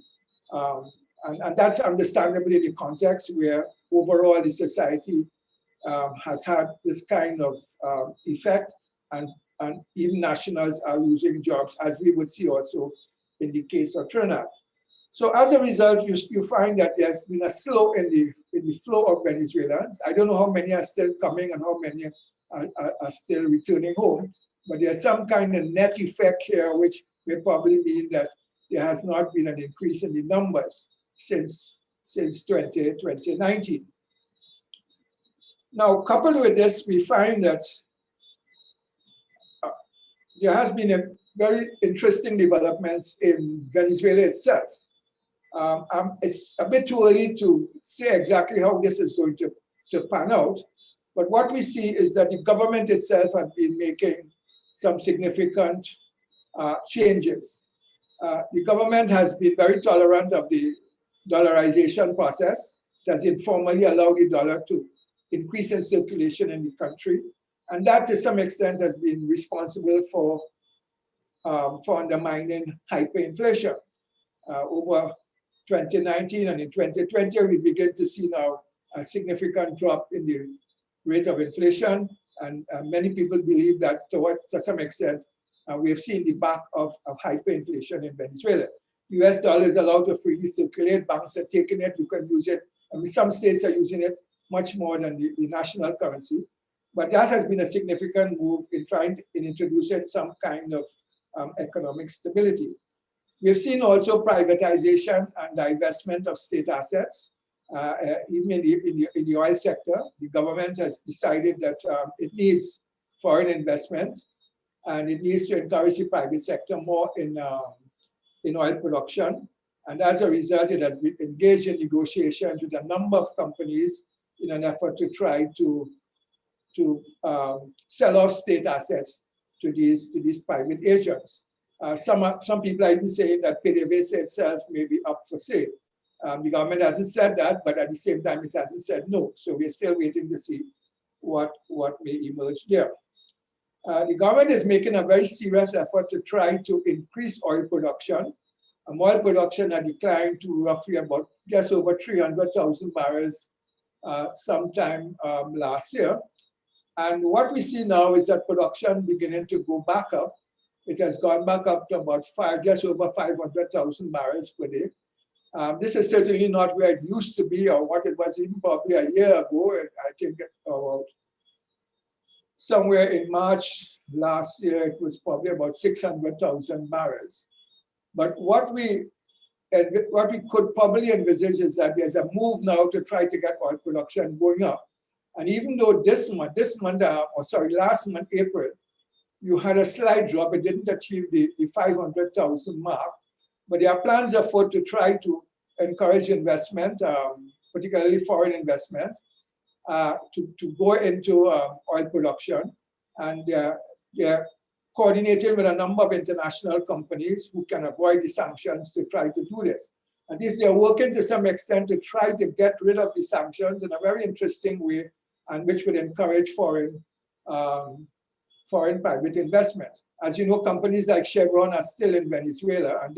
and that's understandably the context where overall the society has had this kind of effect, and even nationals are losing jobs, as we would see also in the case of Trinidad. So as a result, you find that there's been a slow in the flow of Venezuelans. I don't know how many are still coming and how many are still returning home, but there's some kind of net effect here, which may probably mean that there has not been an increase in the numbers since 2019. Now, coupled with this, we find that there has been a very interesting developments in Venezuela itself. It's a bit too early to say exactly how this is going to pan out, but what we see is that the government itself has been making some significant changes. The government has been very tolerant of the dollarization process. It has informally allowed the dollar to increase in circulation in the country, and that to some extent has been responsible for undermining hyperinflation. Over 2019 and in 2020, we begin to see now a significant drop in the rate of inflation, and many people believe that to some extent we have seen the back of hyperinflation in Venezuela. US dollar is allowed to freely circulate, banks are taking it, you can use it. I mean, some states are using it much more than the national currency, but that has been a significant move in introducing some kind of economic stability. We've seen also privatization and divestment of state assets. Even in the oil sector, the government has decided that it needs foreign investment and it needs to encourage the private sector more in oil production. And as a result, it has been engaged in negotiations with a number of companies in an effort to try to sell off state assets to these private agents. Some people are even saying that PDVSA itself may be up for sale. The government hasn't said that, but at the same time, it hasn't said no. So we're still waiting to see what may emerge there. The government is making a very serious effort to try to increase oil production. Oil production had declined to roughly about just over 300,000 barrels sometime last year. And what we see now is that production beginning to go back up. It has gone back up to about just over 500,000 barrels per day. This is certainly not where it used to be or what it was even probably a year ago. I think about somewhere in March last year it was probably about 600,000 barrels. But what we could probably envisage is that there's a move now to try to get oil production going up. And even though last month, April, you had a slight drop, it didn't achieve the 500,000 mark, but there are plans afoot to try to encourage investment, particularly foreign investment, to go into oil production. And they're coordinated with a number of international companies who can avoid the sanctions to try to do this. At least they're working to some extent to try to get rid of the sanctions in a very interesting way, and which would encourage foreign private investment. As you know, companies like Chevron are still in Venezuela, and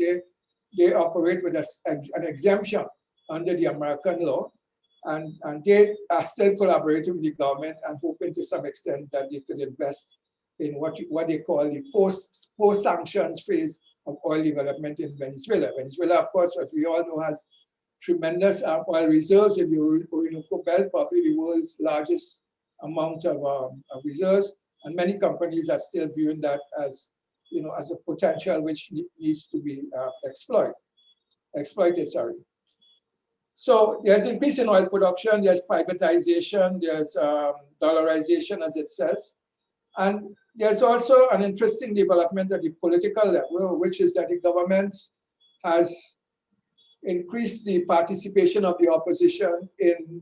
they operate with an exemption under the American law, and they are still collaborating with the government and hoping to some extent that they could invest in what they call the post-sanctions phase of oil development in Venezuela. Venezuela, of course, as we all know, has tremendous oil reserves in the Orinoco Belt, probably the world's largest amount of reserves, and many companies are still viewing that as, as a potential which needs to be exploited. So there's increase in oil production, there's privatization, there's dollarization, as it says. And there's also an interesting development at the political level, which is that the government has increased the participation of the opposition in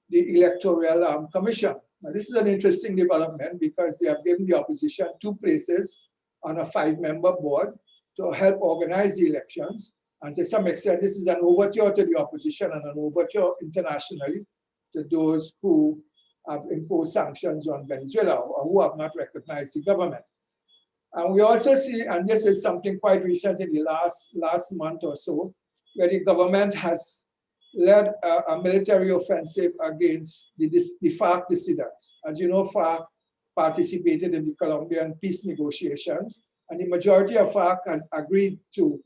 the electoral commission. Now, this is an interesting development because they have given the opposition 2 places on a 5-member board to help organize the elections. And to some extent, this is an overture to the opposition and an overture internationally to those who have imposed sanctions on Venezuela or who have not recognized the government. And we also see, and this is something quite recent in the last month or so, where the government has led a military offensive against the FARC dissidents. As you know, FARC participated in the Colombian peace negotiations, and the majority of FARC has agreed to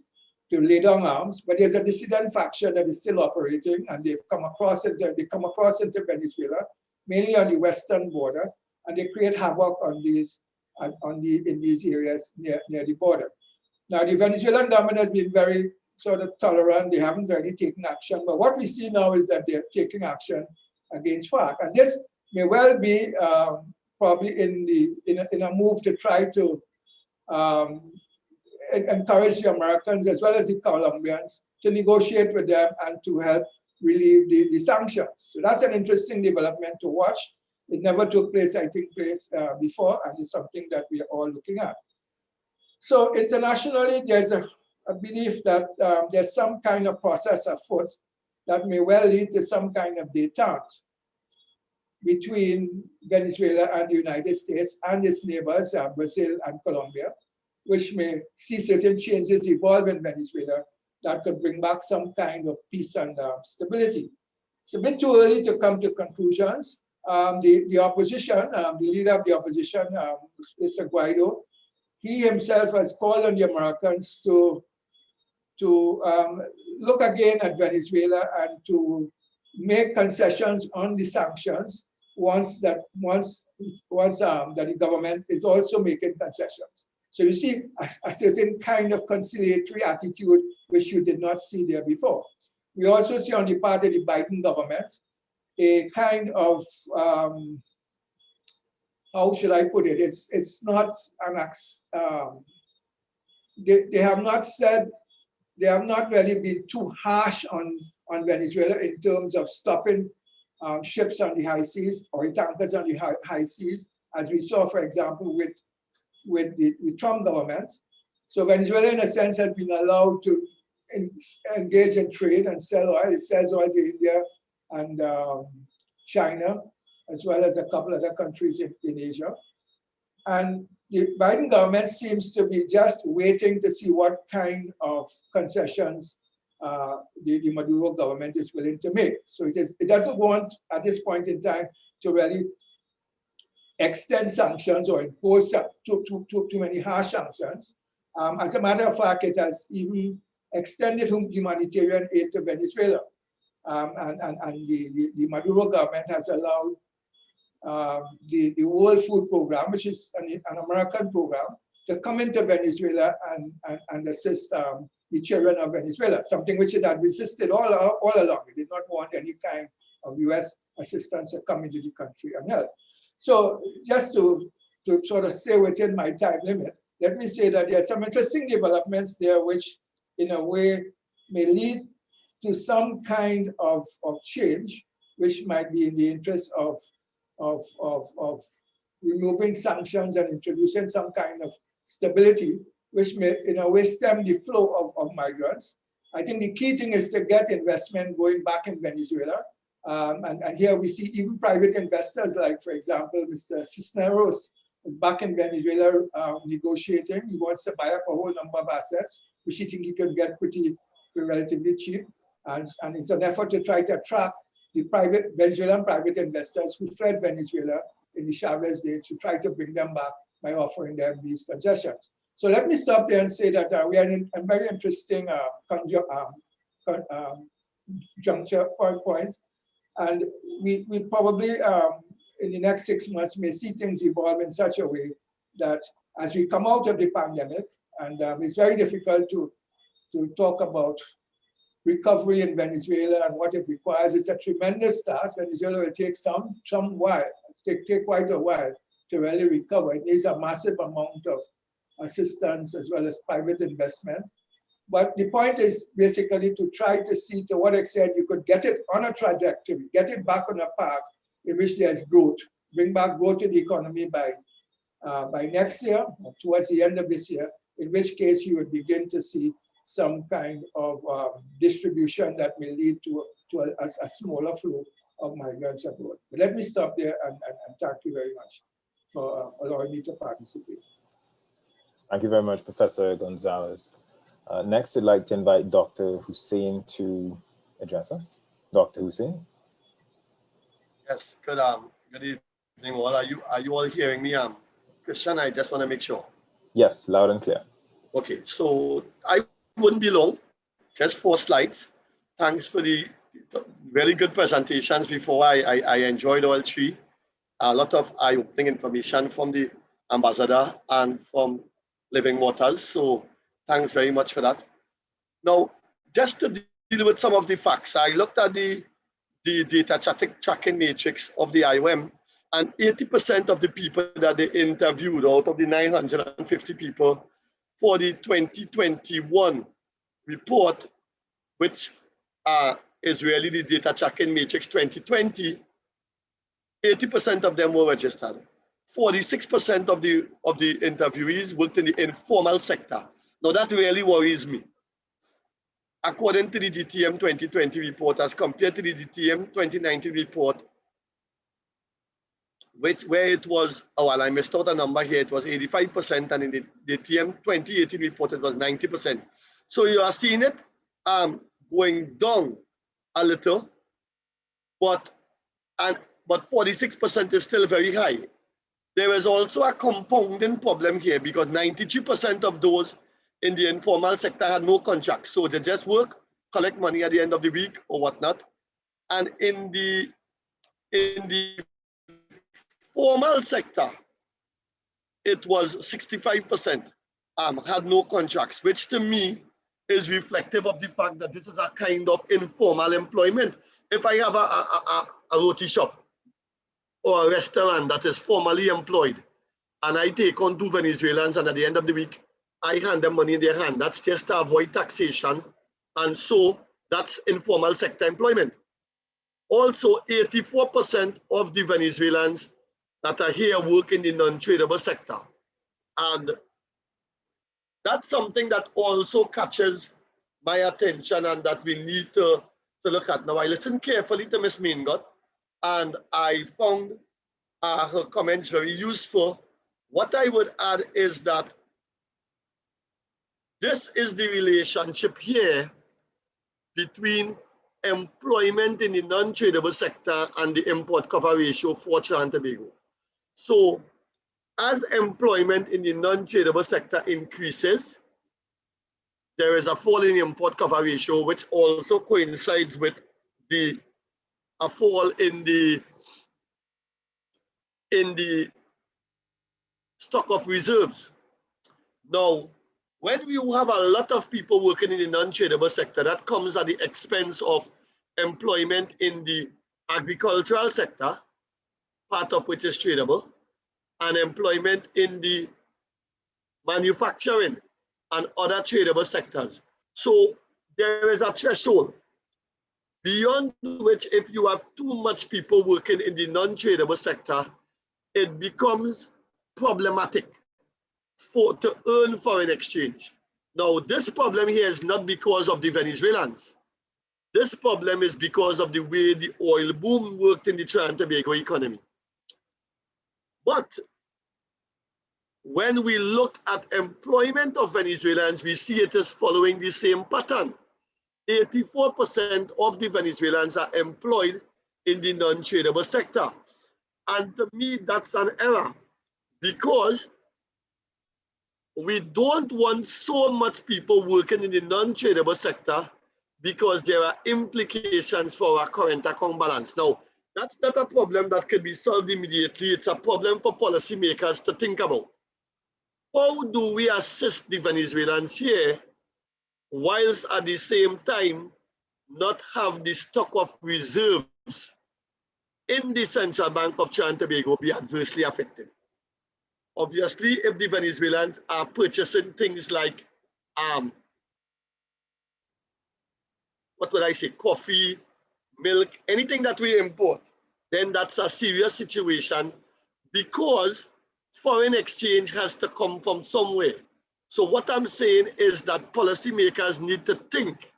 lay down arms, but there's a dissident faction that is still operating, and they've come across into Venezuela, mainly on the western border, and they create havoc in these areas near the border. Now, the Venezuelan government has been very sort of tolerant. They haven't really taken action, but what we see now is that they're taking action against FARC, and this may well be probably in a move to try to encourage the Americans as well as the Colombians to negotiate with them and to help relieve the sanctions. So that's an interesting development to watch. It never took place, I think, before, and it's something that we are all looking at. So internationally, there's a belief that there's some kind of process afoot that may well lead to some kind of détente between Venezuela and the United States and its neighbors, Brazil and Colombia, which may see certain changes evolve in Venezuela that could bring back some kind of peace and stability. It's a bit too early to come to conclusions. The opposition, the leader of the opposition, Mr. Guaido, he himself has called on the Americans to look again at Venezuela and to make concessions on the sanctions once the government is also making concessions. So you see a certain kind of conciliatory attitude which you did not see there before. We also see on the part of the Biden government a kind of, how should I put it? It's not an, they have not really been too harsh on Venezuela in terms of stopping ships on the high seas or tankers on the high seas, as we saw, for example, with the Trump government. So Venezuela, in a sense, has been allowed to engage in trade and sell oil. It sells oil to India and China, as well as a couple other countries in Asia. And the Biden government seems to be just waiting to see what kind of concessions the Maduro government is willing to make. So it doesn't want, at this point in time, to really extend sanctions or impose too many harsh sanctions. As a matter of fact, it has even extended humanitarian aid to Venezuela. And the Maduro government has allowed the World Food Program, which is an American program, to come into Venezuela and assist the children of Venezuela, something which it had resisted all along. It did not want any kind of US assistance to come into the country and help. So just to sort of stay within my time limit, let me say that there are some interesting developments there which in a way may lead to some kind of change, which might be in the interest of removing sanctions and introducing some kind of stability, which may in a way stem the flow of migrants. I think the key thing is to get investment going back in Venezuela. And here we see even private investors, like for example, Mr. Cisneros is back in Venezuela negotiating. He wants to buy up a whole number of assets, which he thinks he can get pretty relatively cheap. And it's an effort to try to attract the Venezuelan private investors who fled Venezuela in the Chavez days, to try to bring them back by offering them these concessions. So let me stop there and say that we are in a very interesting juncture point. And we probably in the next 6 months may see things evolve in such a way that as we come out of the pandemic, and it's very difficult to talk about recovery in Venezuela and what it requires. It's a tremendous task. Venezuela will take take quite a while to really recover. It needs a massive amount of assistance as well as private investment. But the point is basically to try to see to what extent you could get it on a trajectory, get it back on a path in which there's growth, bring back growth to the economy by next year, or towards the end of this year, in which case you would begin to see some kind of distribution that may lead to a smaller flow of migrants abroad. But let me stop there and thank you very much for allowing me to participate. Thank you very much, Professor Gonzalez. Next, I'd like to invite Dr. Hussein to address us. Dr. Hussein. Yes, good evening all. Are you all hearing me? Christian, I just want to make sure. Yes, loud and clear. Okay, so I wouldn't be long, just 4 slides. Thanks for the very good presentations before. I enjoyed all 3. A lot of eye-opening information from the ambassador and from Living Waters. So thanks very much for that. Now, just to deal with some of the facts, I looked at the data tracking matrix of the IOM, and 80% of the people that they interviewed out of the 950 people for the 2021 report, which is really the data tracking matrix 2020, 80% of them were registered. 46% of the interviewees worked in the informal sector. Now that really worries me. According to the DTM 2020 report, as compared to the DTM 2019 report, where it was, well, I missed out a number here, it was 85%, and in the DTM 2018 report, it was 90%. So you are seeing it going down a little, but 46% is still very high. There is also a compounding problem here because 93% of those in the informal sector had no contracts. So they just work, collect money at the end of the week or whatnot. And in the formal sector, it was 65% had no contracts, which to me is reflective of the fact that this is a kind of informal employment. If I have a roti shop or a restaurant that is formally employed, and I take on 2 Venezuelans, and at the end of the week, I hand them money in their hand, that's just to avoid taxation. And so that's informal sector employment. Also, 84% of the Venezuelans that are here work in the non-tradable sector. And that's something that also catches my attention and that we need to look at. Now, I listened carefully to Ms. Mingot, and I found her comments very useful. What I would add is that this is the relationship here between employment in the non-tradable sector and the import cover ratio for Trinidad and Tobago. So as employment in the non-tradable sector increases, there is a fall in the import cover ratio, which also coincides with a fall in the in the stock of reserves. Now, when you have a lot of people working in the non-tradable sector, that comes at the expense of employment in the agricultural sector, part of which is tradable, and employment in the manufacturing and other tradable sectors. So there is a threshold beyond which, if you have too much people working in the non-tradable sector, it becomes problematic to earn foreign exchange. Now, this problem here is not because of the Venezuelans. This problem is because of the way the oil boom worked in the Trinidad and Tobago economy. But when we look at employment of Venezuelans, we see it is following the same pattern. 84% of the Venezuelans are employed in the non-tradable sector. And to me, that's an error, because we don't want so much people working in the non-tradable sector, because there are implications for our current account balance. Now, that's not a problem that can be solved immediately. It's a problem for policymakers to think about. How do we assist the Venezuelans here, whilst at the same time not have the stock of reserves in the Central Bank of Trinidad and Tobago be adversely affected? Obviously, if the Venezuelans are purchasing things like, what would I say, coffee, milk, anything that we import, then that's a serious situation, because foreign exchange has to come from somewhere. So what I'm saying is that policymakers need to think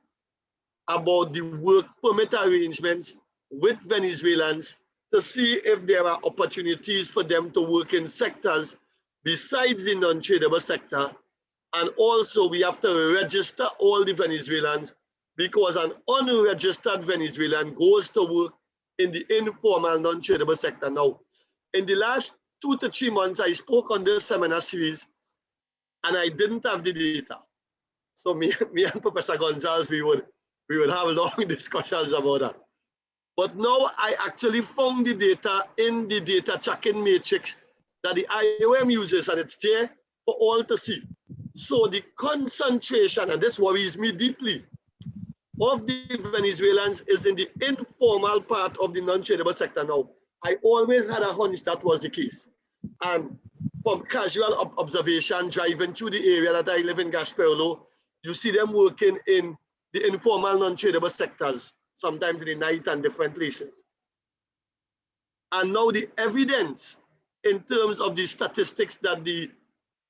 about the work permit arrangements with Venezuelans to see if there are opportunities for them to work in sectors besides the non-tradable sector. And also we have to register all the Venezuelans, because an unregistered Venezuelan goes to work in the informal non-tradable sector. Now, in the last 2 to 3 months, I spoke on this seminar series and I didn't have the data. So me and Professor Gonzalez, we would have long discussions about that. But now I actually found the data in the data tracking matrix that the IOM uses, and it's there for all to see. So the concentration, and this worries me deeply, of the Venezuelans is in the informal part of the non-tradable sector now. I always had a hunch that was the case. And from casual observation, driving through the area that I live in Gasperlo, you see them working in the informal non-tradable sectors, sometimes in the night and different places. And now the evidence in terms of the statistics that the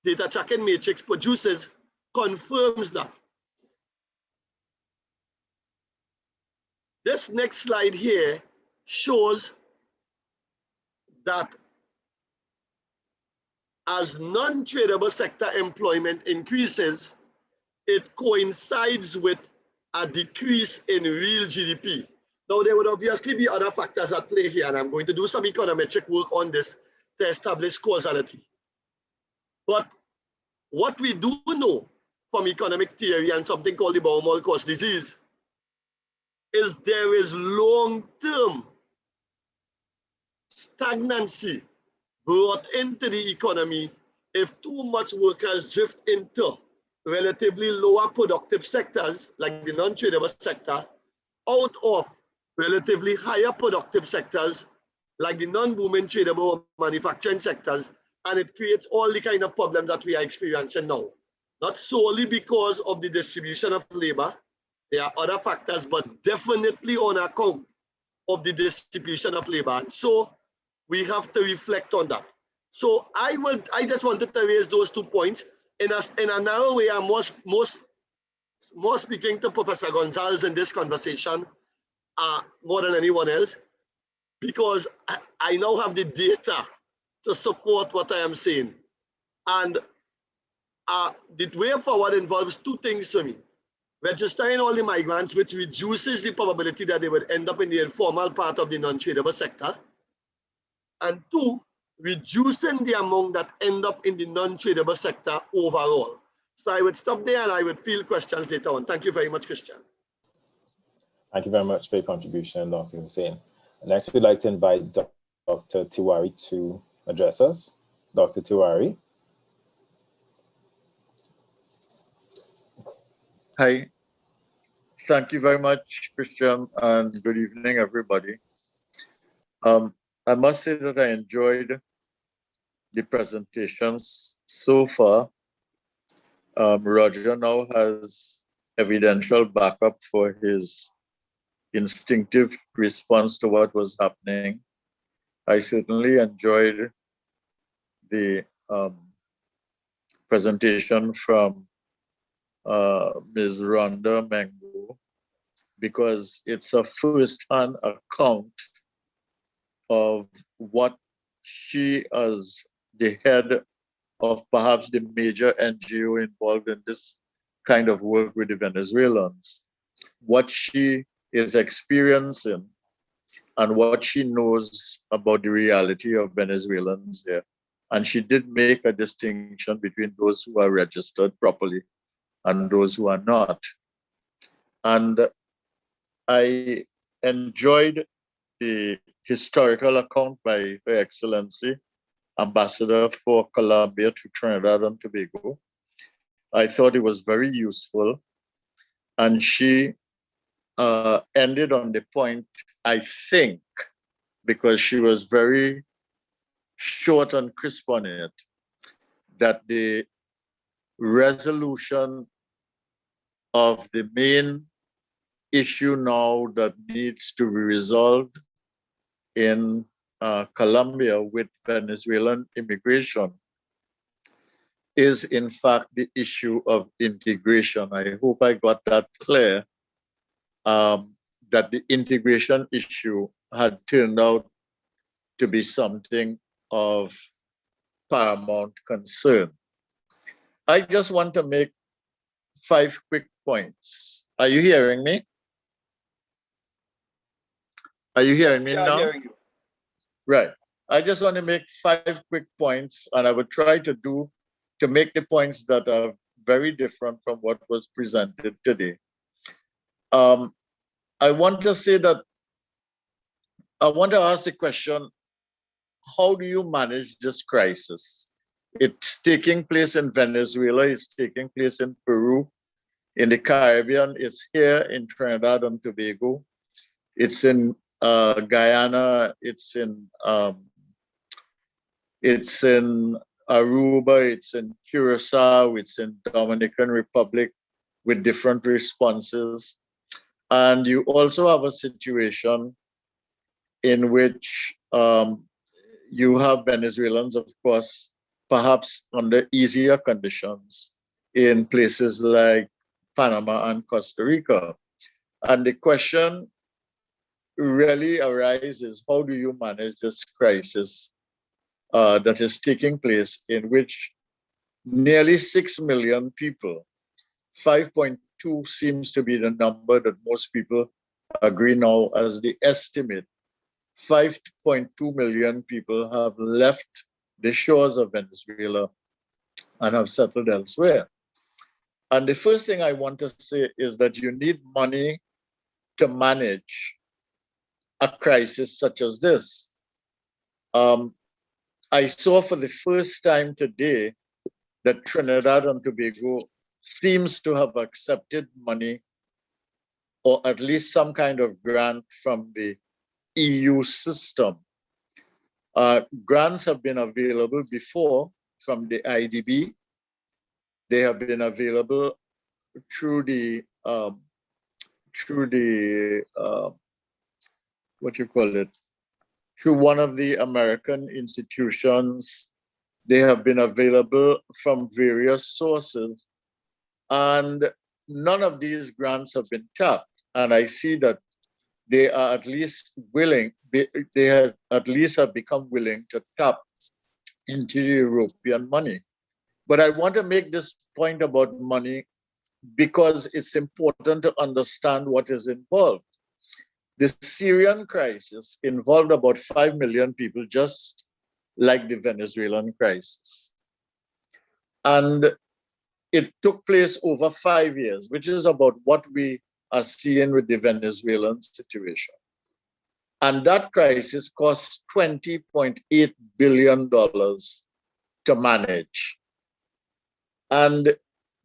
data tracking matrix produces confirms that. This next slide here shows that as non-tradable sector employment increases, it coincides with a decrease in real GDP. Now, there would obviously be other factors at play here, and I'm going to do some econometric work on this to establish causality. But what we do know from economic theory and something called the Baumol cost disease is there is long-term stagnancy brought into the economy if too much workers drift into relatively lower productive sectors like the non-tradable sector out of relatively higher productive sectors like the non-booming tradable manufacturing sectors, and it creates all the kind of problems that we are experiencing now. Not solely because of the distribution of labor, there are other factors, but definitely on account of the distribution of labor. And so we have to reflect on that. So I just wanted to raise those 2 points. In a narrow way, I'm more speaking to Professor Gonzalez in this conversation more than anyone else, because I now have the data to support what I am saying. And the way forward involves 2 things for me. Registering all the migrants, which reduces the probability that they would end up in the informal part of the non-tradable sector. And 2, reducing the amount that end up in the non-tradable sector overall. So I would stop there and I would field questions later on. Thank you very much, Christian. Thank you very much for your contribution, Dr. Hussain. Next, we'd like to invite Dr. Tiwari to address us. Dr. Tiwari. Hi, thank you very much, Christian, and good evening, everybody. I must say that I enjoyed the presentations so far. Roger now has evidential backup for his instinctive response to what was happening. I certainly enjoyed the presentation from Ms. Rhonda Mengo, because it's a first-hand account of what she, as the head of perhaps the major NGO involved in this kind of work with the Venezuelans, what she is experiencing and what she knows about the reality of Venezuelans there. And she did make a distinction between those who are registered properly and those who are not. And I enjoyed the historical account by Her Excellency, Ambassador for Colombia to Trinidad and Tobago. I thought it was very useful. And she ended on the point, I think, because she was very short and crisp on it, that the resolution of the main issue now that needs to be resolved in Colombia with Venezuelan immigration is in fact the issue of integration. I hope I got that clear, that the integration issue had turned out to be something of paramount concern. I just want to make 5 quick points. Are you hearing me? Are you hearing me now? Hearing you. Right. I just want to make 5 quick points, and I will try to make the points that are very different from what was presented today. I want to say that I want to ask the question, how do you manage this crisis? It's taking place in Venezuela, it's taking place in Peru, in the Caribbean, it's here in Trinidad and Tobago, it's in Guyana, it's in Aruba, it's in Curacao, it's in Dominican Republic with different responses. And you also have a situation in which you have Venezuelans, of course, perhaps under easier conditions in places like Panama and Costa Rica. And the question really arises, how do you manage this crisis that is taking place in which nearly 6 million people, 5.2 seems to be the number that most people agree now as the estimate, 5.2 million people have left the shores of Venezuela and have settled elsewhere. And the first thing I want to say is that you need money to manage a crisis such as this. I saw for the first time today that Trinidad and Tobago seems to have accepted money, or at least some kind of grant from the EU system. Grants have been available before from the IDB. They have been available through the through one of the American institutions. They have been available from various sources, and none of these grants have been tapped. And I see that they are at least willing, they have at least have become willing to tap into European money. But I want to make this point about money because it's important to understand what is involved. The Syrian crisis involved about 5 million people, just like the Venezuelan crisis. And it took place over 5 years, which is about what we are seeing with the Venezuelan situation. And that crisis costs $20.8 billion to manage. And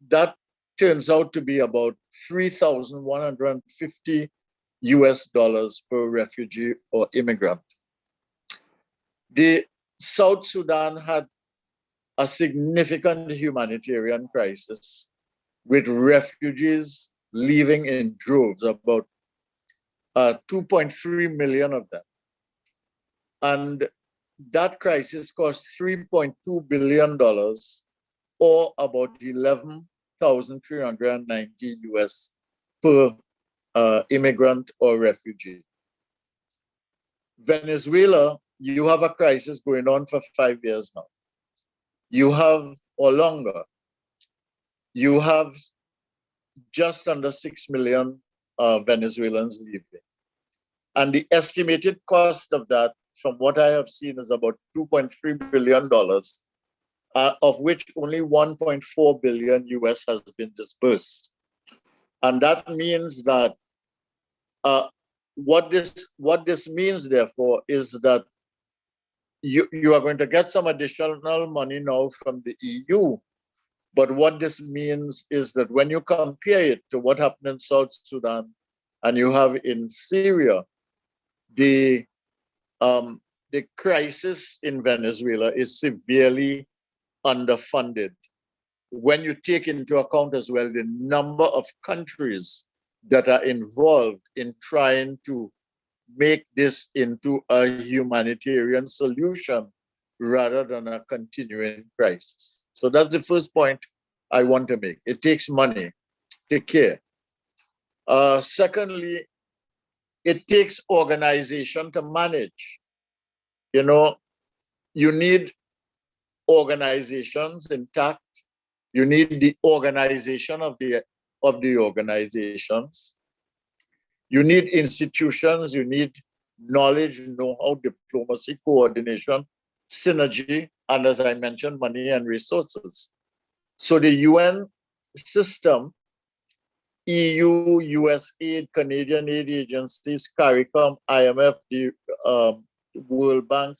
that turns out to be about 3,150 US dollars per refugee or immigrant. The South Sudan had a significant humanitarian crisis with refugees leaving in droves, about 2.3 million of them. And that crisis cost $3.2 billion, or about 11,390 US per immigrant or refugee. Venezuela, you have a crisis going on for 5 years now. You have, or longer, you have just under 6 million Venezuelans leaving. And the estimated cost of that, from what I have seen, is about $2.3 billion, of which only 1.4 billion US has been disbursed. And that means that what this means, therefore, is that you are going to get some additional money now from the EU. But what this means is that when you compare it to what happened in South Sudan and you have in Syria, the crisis in Venezuela is severely underfunded. When you take into account as well the number of countries that are involved in trying to make this into a humanitarian solution rather than a continuing crisis. So that's the first point I want to make. It takes money to care. Secondly, it takes organization to manage. You know, you need organizations intact. You need the organization of the organizations. You need institutions. You need knowledge, know-how, diplomacy, coordination, synergy, and as I mentioned, money and resources. So the UN system, EU, US aid, Canadian aid agencies, CARICOM, IMF, the World Bank,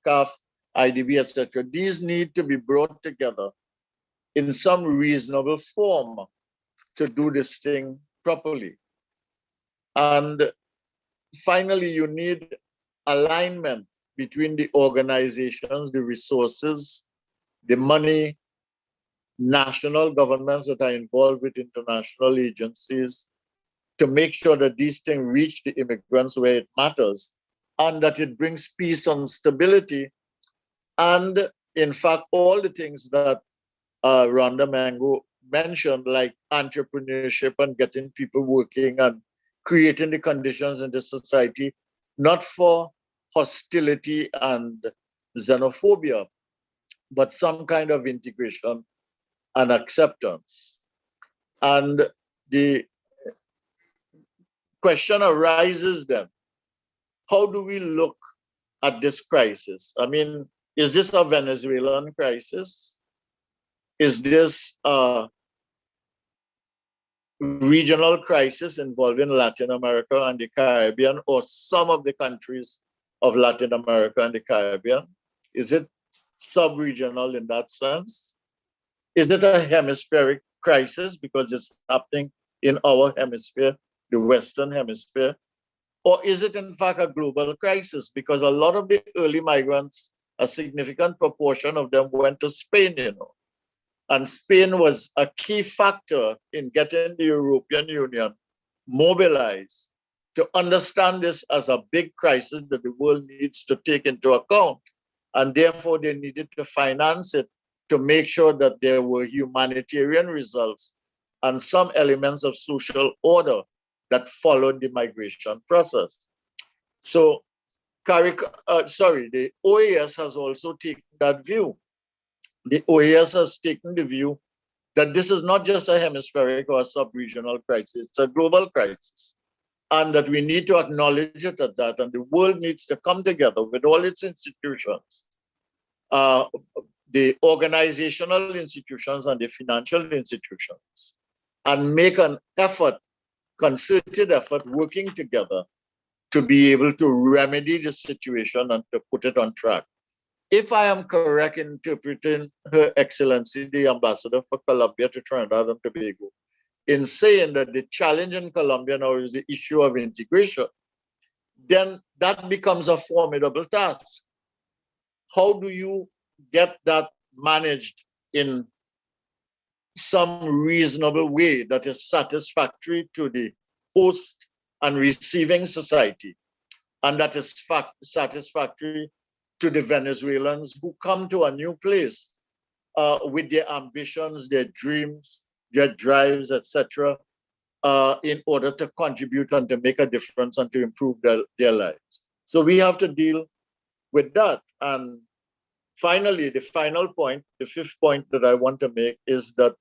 CAF, IDB, etc. These need to be brought together in some reasonable form to do this thing properly. And finally, you need alignment between the organizations, the resources, the money, national governments that are involved with international agencies to make sure that these things reach the immigrants where it matters and that it brings peace and stability. And in fact, all the things that Rhonda Mango mentioned, like entrepreneurship and getting people working and creating the conditions in the society, not for hostility and xenophobia, but some kind of integration and acceptance. And the question arises then, how do we look at this crisis? I mean, is this a Venezuelan crisis? Is this a regional crisis involving Latin America and the Caribbean, or some of the countries of Latin America and the Caribbean? Is it sub-regional in that sense? Is it a hemispheric crisis because it's happening in our hemisphere, the Western hemisphere? Or is it in fact a global crisis? Because a lot of the early migrants, a significant proportion of them went to Spain, you know. And Spain was a key factor in getting the European Union mobilized to understand this as a big crisis that the world needs to take into account. And therefore, they needed to finance it to make sure that there were humanitarian results and some elements of social order that followed the migration process. So, the OAS has also taken that view. The OAS has taken the view that this is not just a hemispheric or a sub-regional crisis, it's a global crisis. And that we need to acknowledge it at that, and the world needs to come together with all its institutions, the organizational institutions and the financial institutions, and make an effort, concerted effort, working together to be able to remedy the situation and to put it on track. If I am correct in interpreting Her Excellency, the Ambassador for Colombia to Trinidad and Tobago, in saying that the challenge in Colombia now is the issue of integration, then that becomes a formidable task. How do you get that managed in some reasonable way that is satisfactory to the host and receiving society, and that is satisfactory to the Venezuelans who come to a new place with their ambitions, their dreams, their drives, etc., in order to contribute and to make a difference and to improve their lives. So we have to deal with that. And finally, the final point, the fifth point that I want to make is that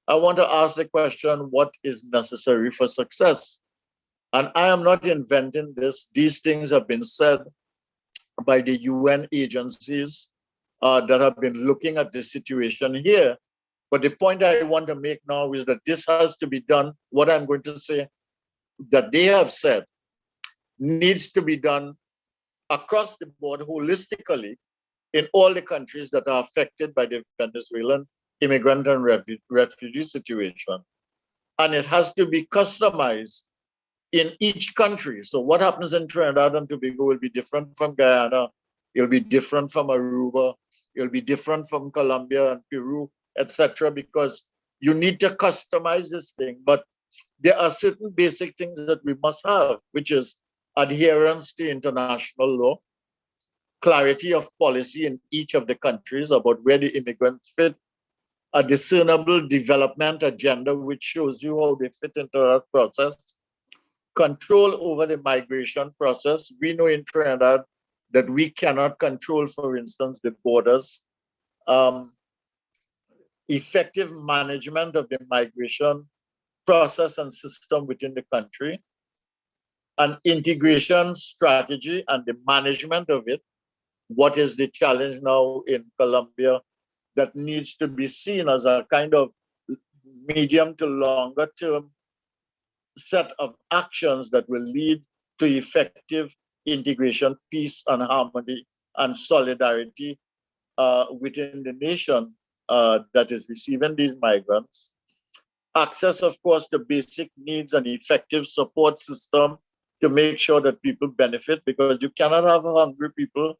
I want to ask the question, what is necessary for success? And I am not inventing this. These things have been said by the UN agencies that have been looking at the situation here. But the point I want to make now is that this has to be done, what I'm going to say, that they have said, needs to be done across the board holistically in all the countries that are affected by the Venezuelan immigrant and refugee situation. And it has to be customized in each country. So what happens in Trinidad and Tobago will be different from Guyana, it'll be different from Aruba, it'll be different from Colombia and Peru, etc., because you need to customize this thing. But there are certain basic things that we must have, which is adherence to international law, clarity of policy in each of the countries about where the immigrants fit, a discernible development agenda which shows you how they fit into that process, control over the migration process. We know in Trinidad that we cannot control, for instance, the borders. Effective management of the migration process and system within the country, an integration strategy and the management of it. What is the challenge now in Colombia that needs to be seen as a kind of medium to longer term set of actions that will lead to effective integration, peace and harmony and solidarity within the nation that is receiving these migrants. Access, of course, to basic needs and effective support system to make sure that people benefit, because you cannot have hungry people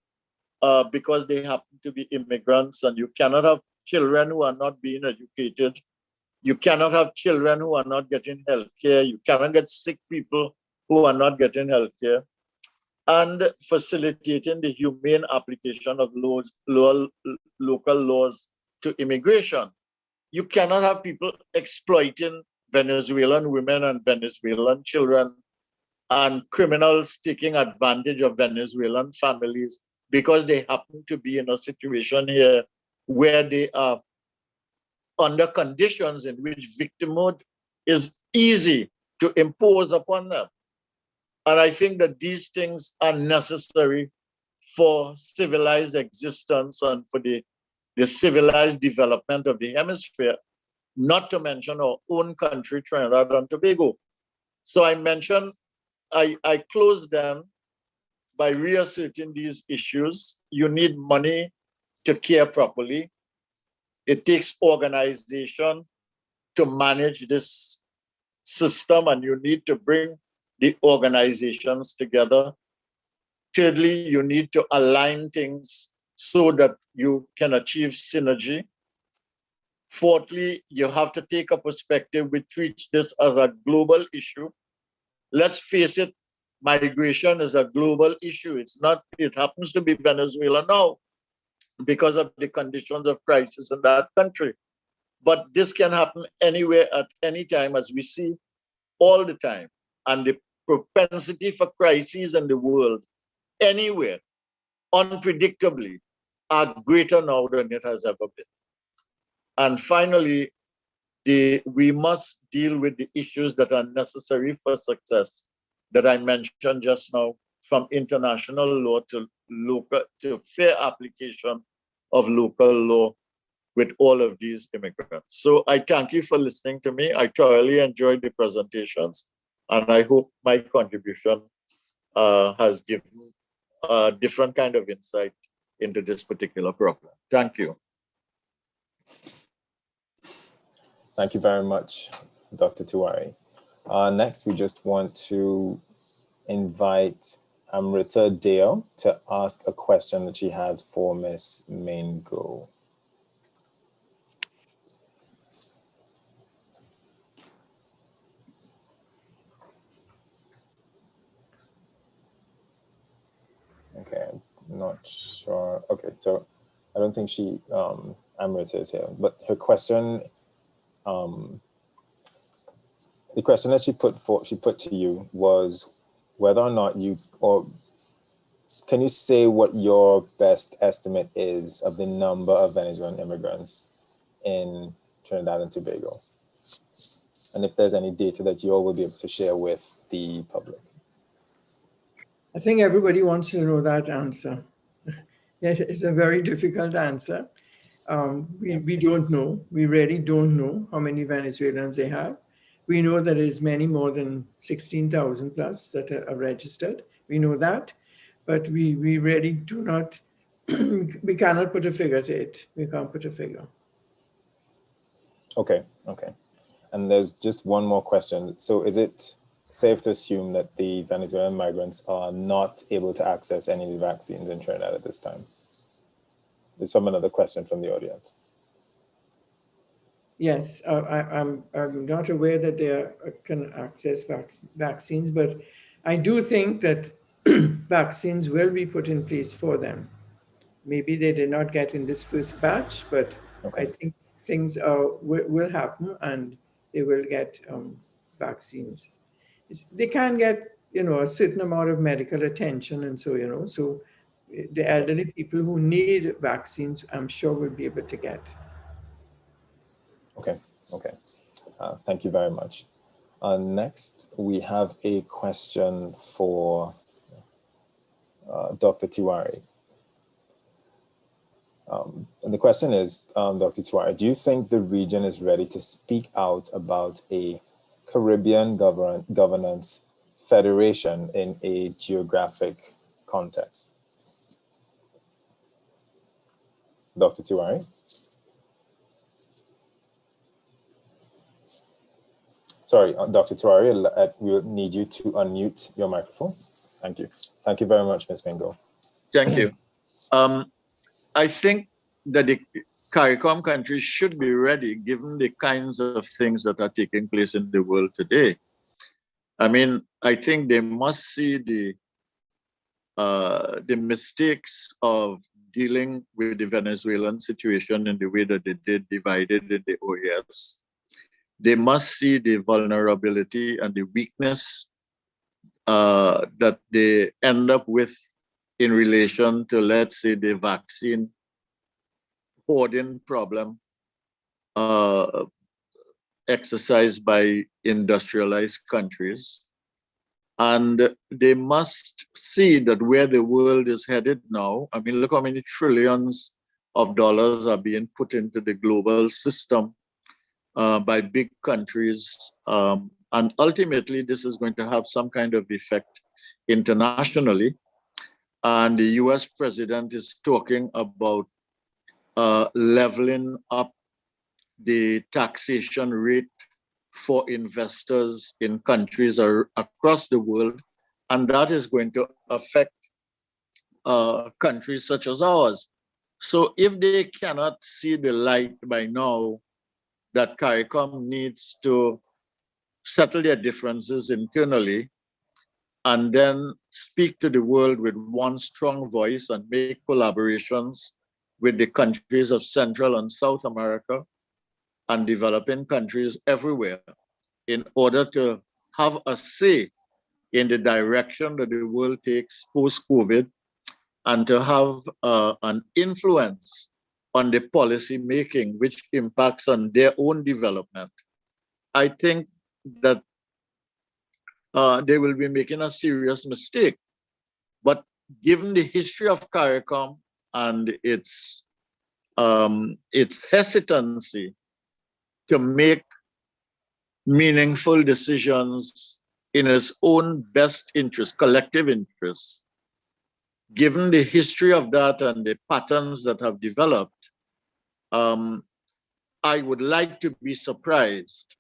because they happen to be immigrants, and you cannot have children who are not being educated. You cannot have children who are not getting health care. You cannot get sick people who are not getting health care. And facilitating the humane application of local laws to immigration. You cannot have people exploiting Venezuelan women and Venezuelan children and criminals taking advantage of Venezuelan families because they happen to be in a situation here where they are under conditions in which victimhood is easy to impose upon them. And I think that these things are necessary for civilized existence and for the civilized development of the hemisphere, not to mention our own country, Trinidad and Tobago. So I close then by reasserting these issues. You need money to care properly. It takes organization to manage this system, and you need to bring the organizations together. Thirdly, you need to align things so that you can achieve synergy. Fourthly, you have to take a perspective which treats this as a global issue. Let's face it, migration is a global issue. It happens to be Venezuela now because of the conditions of crisis in that country. But this can happen anywhere at any time, as we see all the time. And the propensity for crises in the world, anywhere, unpredictably, are greater now than it has ever been. And finally, we must deal with the issues that are necessary for success that I mentioned just now, from international law to fair application of local law with all of these immigrants. So I thank you for listening to me. I thoroughly enjoyed the presentations, and I hope my contribution has given a different kind of insight into this particular problem. Thank you. Thank you very much, Dr. Tiwari. Next, we just want to invite Amrita Dale to ask a question that she has for Ms. Maingo. Okay, I'm not sure. Okay, so I don't think she, Amrita is here, but her question, the question that she put to you was whether or not can you say what your best estimate is of the number of Venezuelan immigrants in Trinidad and Tobago? And if there's any data that you all will be able to share with the public. I think everybody wants to know that answer. It's a very difficult answer. We don't know. We really don't know how many Venezuelans they have. We know that there's many more than 16,000 plus that are registered. We know that, but we really do not, we cannot put a figure to it. We can't put a figure. Okay. And there's just one more question. So is it safe to assume that the Venezuelan migrants are not able to access any of the vaccines in Trinidad at this time? There's another question from the audience. Yes, I'm not aware that they can access vaccines, but I do think that vaccines will be put in place for them. Maybe they did not get in this first batch, but okay. I think things will happen and they will get vaccines. They can get, a certain amount of medical attention and so, so the elderly people who need vaccines, I'm sure will be able to get. Okay. Thank you very much. Next, we have a question for Dr. Tiwari. And the question is, Dr. Tiwari, do you think the region is ready to speak out about a Caribbean governance federation in a geographic context? Dr. Tiwari? Sorry, Dr. Tiwari, we'll need you to unmute your microphone. Thank you. Thank you very much, Ms. Mingo. Thank you. I think that the CARICOM countries should be ready given the kinds of things that are taking place in the world today. I mean, I think they must see the mistakes of dealing with the Venezuelan situation in the way that they did, divided in the OAS. They must see the vulnerability and the weakness that they end up with in relation to, let's say, the vaccine hoarding problem exercised by industrialized countries. And they must see that where the world is headed now, I mean, look how many trillions of dollars are being put into the global system by big countries. And ultimately, this is going to have some kind of effect internationally. And the US president is talking about leveling up the taxation rate for investors in countries across the world. And that is going to affect countries such as ours. So if they cannot see the light by now that CARICOM needs to settle their differences internally and then speak to the world with one strong voice and make collaborations with the countries of Central and South America and developing countries everywhere in order to have a say in the direction that the world takes post-COVID and to have an influence on the policy making which impacts on their own development. I think that they will be making a serious mistake. But given the history of CARICOM and its hesitancy to make meaningful decisions in its own best interest, collective interests, given the history of that and the patterns that have developed, I would like to be surprised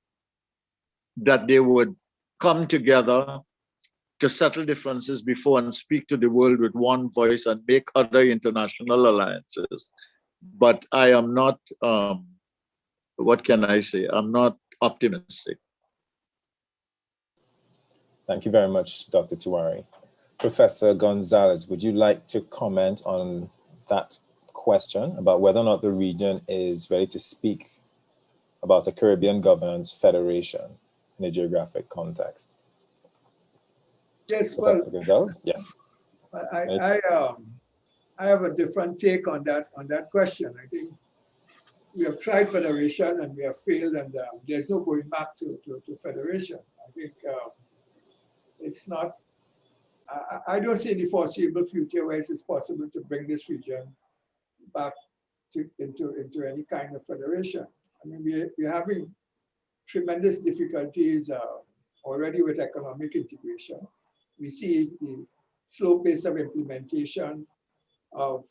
that they would come together to settle differences before and speak to the world with one voice and make other international alliances. But I am not, what can I say? I'm not optimistic. Thank you very much, Dr. Tiwari. Professor Gonzalez, would you like to comment on that question about whether or not the region is ready to speak about a Caribbean governance federation in a geographic context? Yes, Professor well, Gonzalez? Yeah. I have a different take on that question. I think we have tried federation and we have failed, and there's no going back to federation. I think it's not. I don't see any foreseeable future where it is possible to bring this region back into any kind of federation. I mean, we're having tremendous difficulties already with economic integration. We see the slow pace of implementation of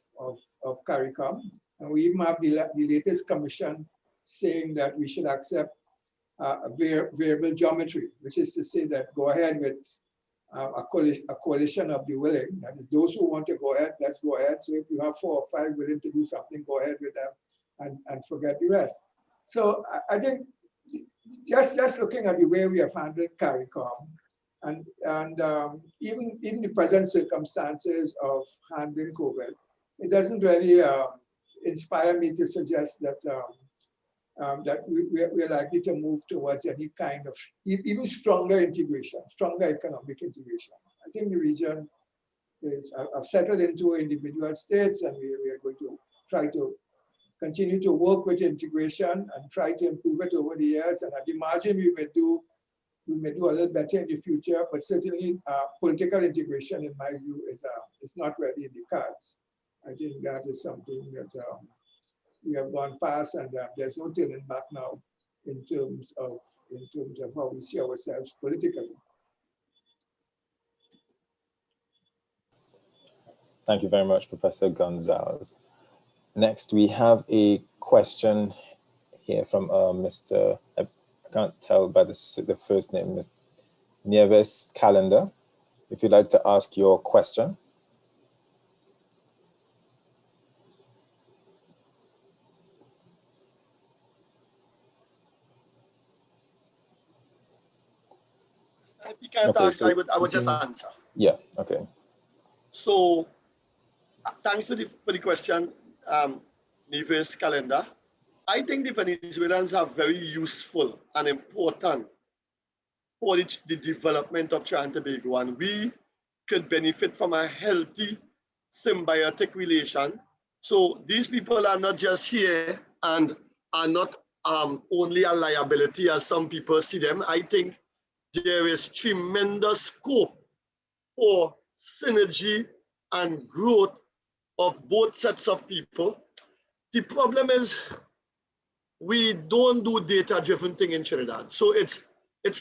CARICOM, and we even have the latest commission saying that we should accept variable geometry, which is to say that go ahead with a coalition of the willing. That is, those who want to go ahead, let's go ahead. So if you have 4 or 5 willing to do something, go ahead with them and forget the rest. So I think just looking at the way we have handled CARICOM and even the present circumstances of handling COVID, it doesn't really inspire me to suggest that that we're likely to move towards any kind of even stronger integration, stronger economic integration. I think the region is settled into individual states, and we are going to try to continue to work with integration and try to improve it over the years. And at the margin, we may do a little better in the future, but certainly political integration, in my view, is not really in the cards. I think that is something that we have gone past, and there's no turning back now in terms of how we see ourselves politically. Thank you very much, Professor Gonzalez. Next, we have a question here from Mr. I can't tell by the first name, Mr. Nieves Calendar. If you'd like to ask your question. If you can't Okay, ask, so I would just answer. Yeah, okay. So thanks for the question, Neves Calendar. I think the Venezuelans are very useful and important for the development of Trinidad and Tobago, and we could benefit from a healthy symbiotic relation. So these people are not just here and are not only a liability as some people see them. I think there is tremendous scope for synergy and growth of both sets of people. The problem is we don't do data-driven thing in Trinidad. So it's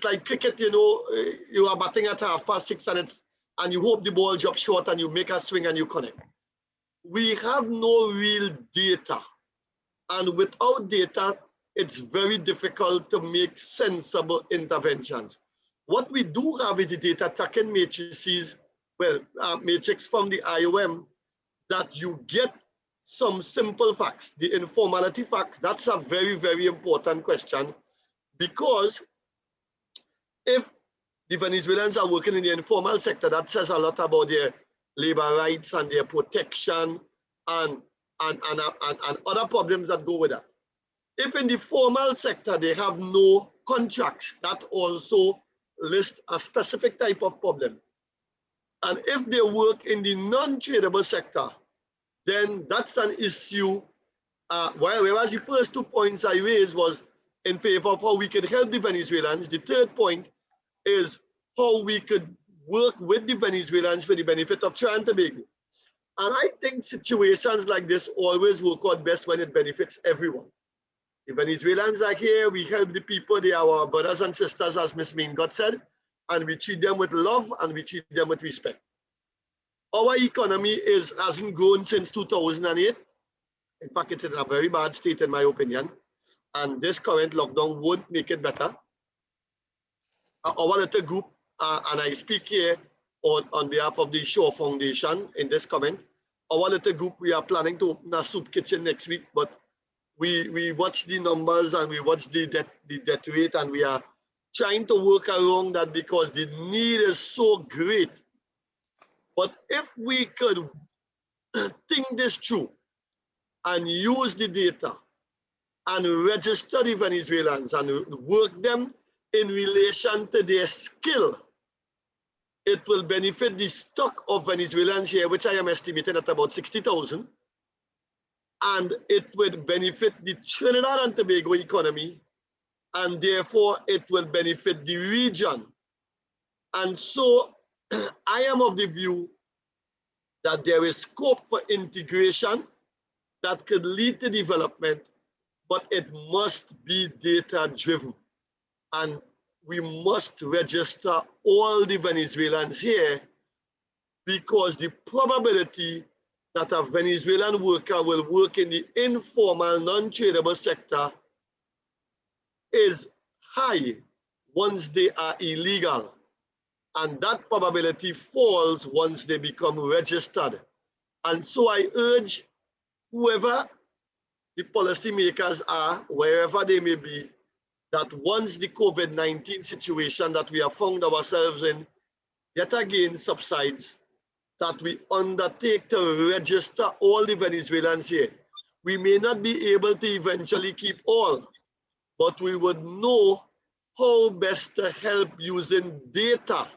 like cricket, you know, you are batting at 6:30 and you hope the ball drops short and you make a swing and you connect. We have no real data. And without data, it's very difficult to make sensible interventions. What we do have is the data tracking matrices, well, matrix from the IOM, that you get some simple facts. The informality facts, that's a very, very important question, because if the Venezuelans are working in the informal sector, that says a lot about their labor rights and their protection and other problems that go with that. If in the formal sector they have no contracts, that also lists a specific type of problem. And if they work in the non-tradable sector, then that's an issue. Whereas the first 2 points I raised was in favor of how we could help the Venezuelans. The third point is how we could work with the Venezuelans for the benefit of Trinidad and Tobago. And I think situations like this always work out best when it benefits everyone. The Venezuelans are here, we help the people, they are our brothers and sisters, as Ms. Mingot said. and we treat them with love and we treat them with respect. Our economy hasn't grown since 2008. In fact, it's in a very bad state, in my opinion. And this current lockdown won't make it better. Our little group, and I speak here on behalf of the Shaw Foundation in this comment, our little group, we are planning to open a soup kitchen next week, but we watch the numbers and we watch the death rate, and we are trying to work around that because the need is so great. But if we could think this through and use the data and register the Venezuelans and work them in relation to their skill, it will benefit the stock of Venezuelans here, which I am estimating at about 60,000. And it would benefit the Trinidad and Tobago economy, and therefore it will benefit the region. And so I am of the view that there is scope for integration that could lead to development, but it must be data driven. And we must register all the Venezuelans here, because the probability that a Venezuelan worker will work in the informal, non-tradable sector is high once they are illegal. And that probability falls once they become registered. And so I urge whoever the policymakers are, wherever they may be, that once the COVID-19 situation that we have found ourselves in yet again subsides, that we undertake to register all the Venezuelans here. We may not be able to eventually keep all, but we would know how best to help using data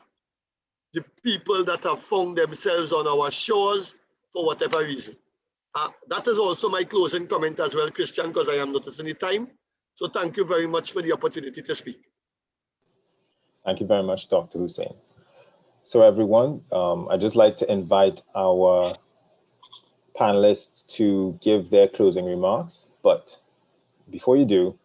the people that have found themselves on our shores for whatever reason. That is also my closing comment as well, Christian, because I am noticing the time. So thank you very much for the opportunity to speak. Thank you very much, Dr. Hussein. So everyone, I'd just like to invite our panelists to give their closing remarks. But before you do,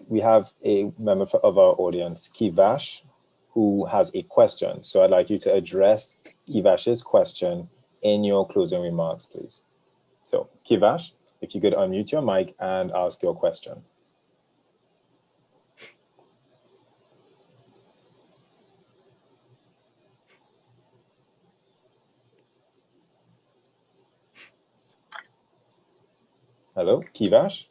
we have a member of our audience, Kivash, who has a question. So I'd like you to address Kivash's question in your closing remarks, please. So Kivash, if you could unmute your mic and ask your question. Hello, Kivash?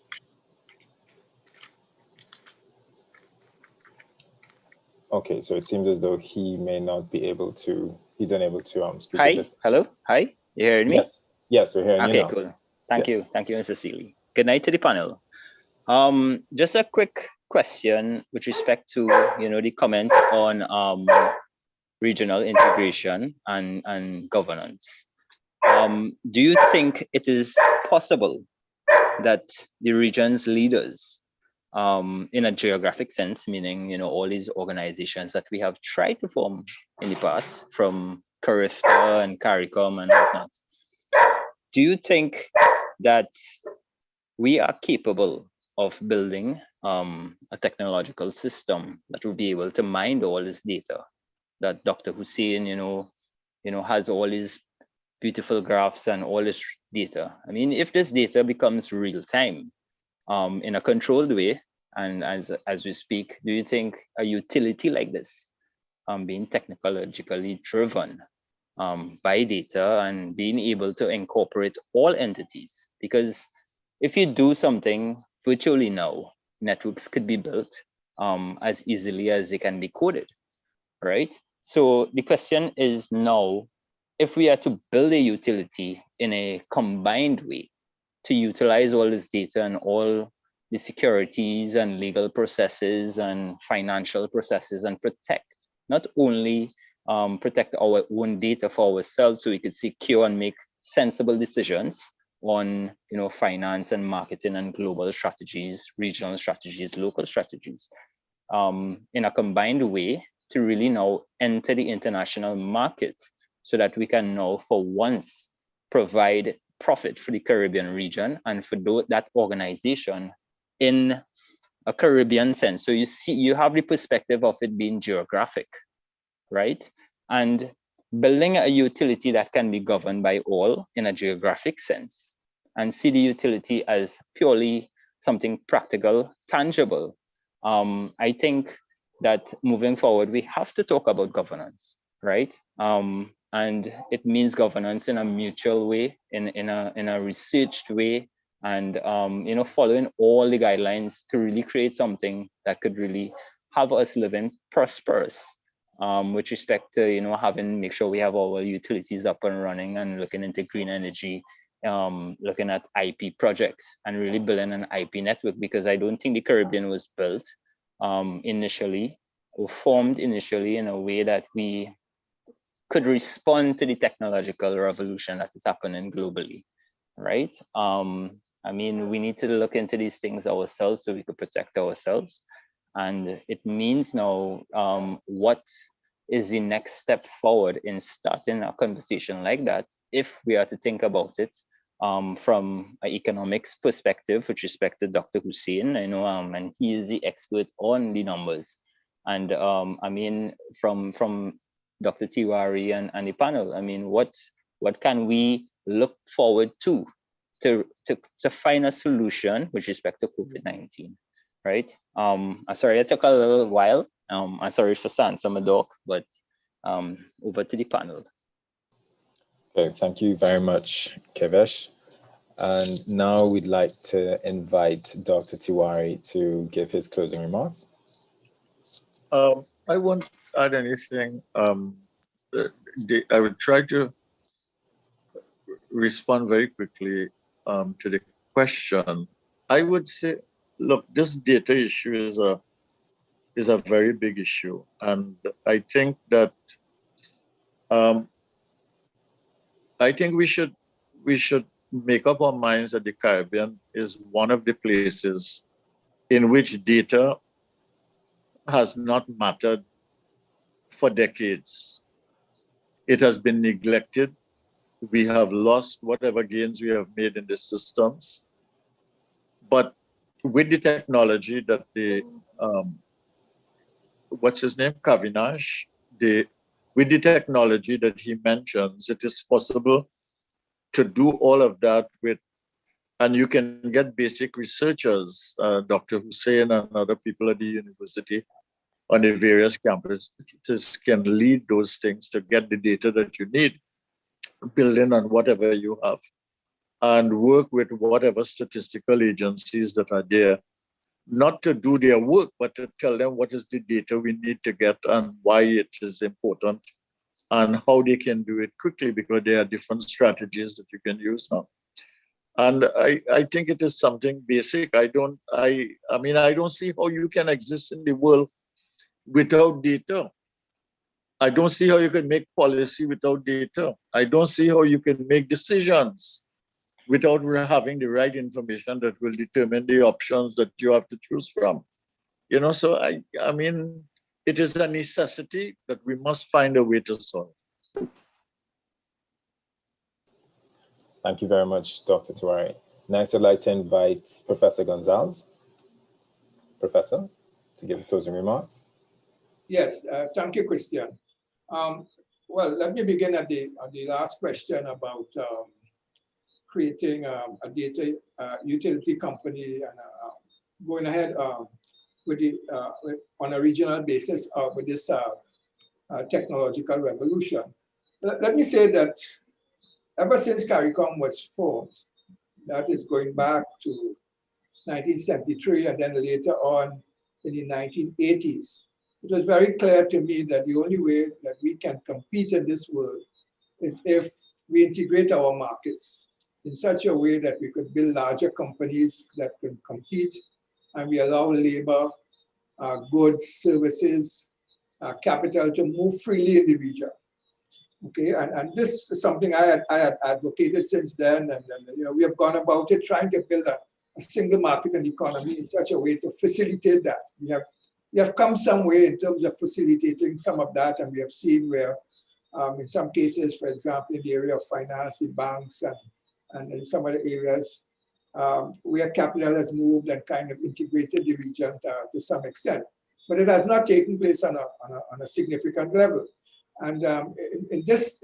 Okay, so it seems as though he may not be able to, he's unable to speak. Hi, hello, hi, you hearing me? Yes, we're hearing you now. Okay, cool. Thank you, Mr. Seeley. Good night to the panel. Just a quick question with respect to, the comment on regional integration and governance. Do you think it is possible that the region's leaders, in a geographic sense, meaning, all these organizations that we have tried to form in the past, from CARIFTA and CARICOM and whatnot, do you think that we are capable of building a technological system that will be able to mine all this data that Dr. Hussein, has all these beautiful graphs and all this data? I mean, if this data becomes real time in a controlled way, and as we speak, do you think a utility like this, being technologically driven by data and being able to incorporate all entities? Because if you do something virtually now, networks could be built as easily as they can be coded, right? So the question is now, if we are to build a utility in a combined way to utilize all this data and all the securities and legal processes and financial processes, and protect, not only protect our own data for ourselves so we could secure and make sensible decisions on finance and marketing and global strategies, regional strategies, local strategies, in a combined way to really now enter the international market, so that we can now for once provide profit for the Caribbean region and for that organization in a Caribbean sense. So you see, you have the perspective of it being geographic, right? And building a utility that can be governed by all in a geographic sense, and see the utility as purely something practical, tangible. I think that moving forward, we have to talk about governance, right? And it means governance in a mutual way, in a researched way, and following all the guidelines to really create something that could really have us living prosperous, with respect to make sure we have all our utilities up and running, and looking into green energy, looking at IP projects and really building an IP network, because I don't think the Caribbean was built initially or formed initially in a way that we could respond to the technological revolution that is happening globally, right? I mean, we need to look into these things ourselves so we could protect ourselves. And it means now, what is the next step forward in starting a conversation like that, if we are to think about it from an economics perspective, with respect to Dr. Hussein, and he is the expert on the numbers. And I mean, from Dr. Tiwari and the panel, I mean, what can we look forward to find a solution with respect to COVID-19, right? I'm sorry, it took a little while. I'm sorry for saying some dog, but over to the panel. Okay, thank you very much, Kevesh. And now we'd like to invite Dr. Tiwari to give his closing remarks. I won't add anything. I would try to respond very quickly to the question. I would say, look, this data issue is a very big issue, and I think that I think we should make up our minds that the Caribbean is one of the places in which data has not mattered for decades. It has been neglected. We have lost whatever gains we have made in the systems. But with the technology that what's his name, Kavinash, with the technology that he mentions, it is possible to do all of that with, and you can get basic researchers, Dr. Hussein and other people at the university on the various campuses can lead those things to get the data that you need, building on whatever you have, and work with whatever statistical agencies that are there, not to do their work, but to tell them what is the data we need to get and why it is important and how they can do it quickly, because there are different strategies that you can use now. And I think it is something basic. I don't see how you can exist in the world without data. I don't see how you can make policy without data. I don't see how you can make decisions without having the right information that will determine the options that you have to choose from. So I mean, it is a necessity that we must find a way to solve. Thank you very much, Dr. Tiwari. Next, I'd like to invite Professor Gonzalez. Professor, to give his closing remarks. Yes, thank you, Christian. Well, let me begin at the last question about creating a data utility company and going ahead with on a regional basis with this technological revolution. Let me say that ever since CARICOM was formed, that is going back to 1973 and then later on in the 1980s, it was very clear to me that the only way that we can compete in this world is if we integrate our markets in such a way that we could build larger companies that can compete, and we allow labor, goods, services, capital to move freely in the region. Okay, and this is something I had advocated since then, and we have gone about it trying to build a single market and economy in such a way to facilitate that. We have come some way in terms of facilitating some of that, and we have seen where, in some cases, for example, in the area of finance, the banks, and in some other areas, where capital has moved and kind of integrated the region to some extent. But it has not taken place on a significant level. And in this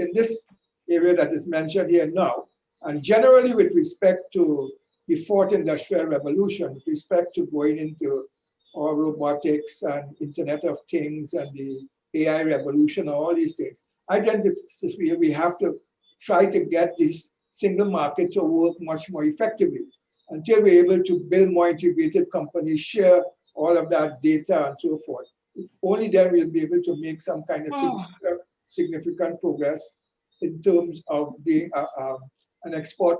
area that is mentioned here now, and generally with respect to the fourth industrial revolution, with respect to going into all robotics and Internet of Things and the AI revolution, all these things, I think that we have to try to get this single market to work much more effectively. Until we're able to build more integrated companies, share all of that data and so forth, only then we'll be able to make some kind of significant progress in terms of being an export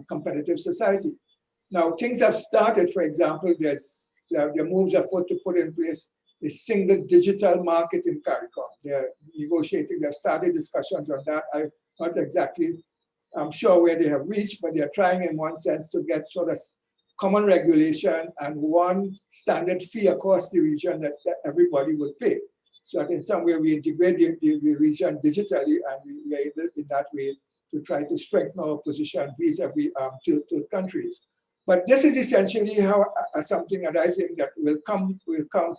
competitive society. Now, things have started. For example, there are moves afoot to put in place a single digital market in CARICOM. They're negotiating, they've started discussions on that. I'm not exactly sure where they have reached, but they're trying in one sense to get sort of common regulation and one standard fee across the region that everybody would pay. So that in some way we integrate the region digitally, and we are able in that way to try to strengthen our position vis-a-vis to countries. But this is essentially how something that I think that will come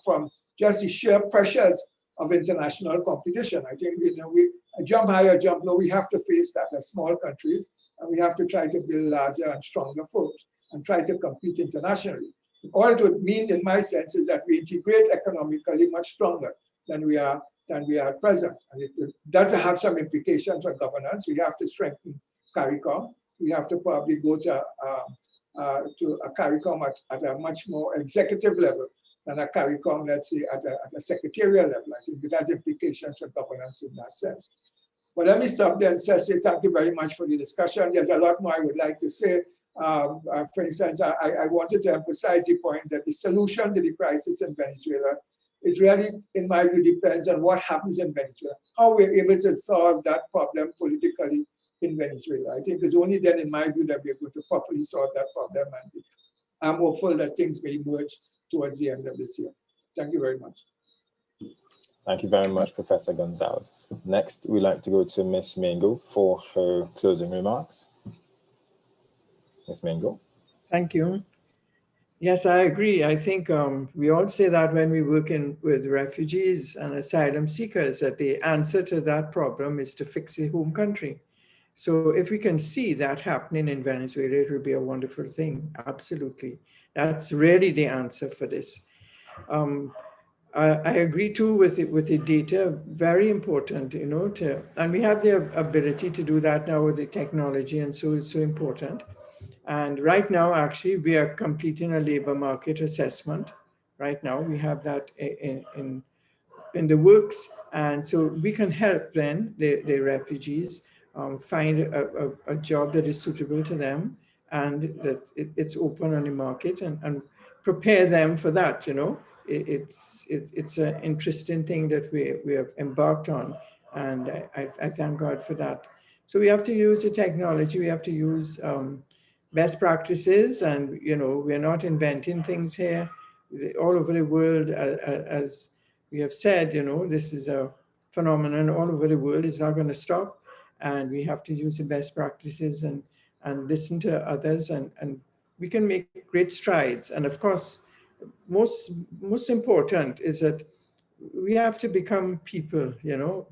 from just the sheer pressures of international competition. I think we jump higher, jump low. We have to face that as small countries, and we have to try to build larger and stronger folks and try to compete internationally. All it would mean, in my sense, is that we integrate economically much stronger than we are at present. And it does have some implications for governance. We have to strengthen CARICOM. We have to probably go to a CARICOM at a much more executive level than a CARICOM, let's say, at a secretarial level. I think it has implications for governance in that sense. But let me stop there and say thank you very much for the discussion. There's a lot more I would like to say. For instance, I wanted to emphasize the point that the solution to the crisis in Venezuela is really, in my view, depends on what happens in Venezuela, how we're able to solve that problem politically in Venezuela. I think it's only then, in my view, that we're going to properly solve that problem. And I'm hopeful that things may emerge towards the end of this year. Thank you very much. Thank you very much, Professor Gonzalez. Next, we'd like to go to Ms. Mingo for her closing remarks. Ms. Mingo. Thank you. Yes, I agree. I think we all say that when we work with refugees and asylum seekers, that the answer to that problem is to fix the home country. So if we can see that happening in Venezuela, it will be a wonderful thing. Absolutely. That's really the answer for this. I agree too with the data, very important, and we have the ability to do that now with the technology, and so it's so important. And right now, actually, we are completing a labor market assessment. Right now, we have that in the works. And so we can help then the refugees find a job that is suitable to them and that it's open on the market and prepare them for that, It's an interesting thing that we have embarked on. And I thank God for that. So we have to use the technology. We have to use best practices, and we're not inventing things here. All over the world, as we have said, this is a phenomenon all over the world. It's not going to stop, and we have to use the best practices and listen to others, and we can make great strides. And of course, most important is that we have to become people,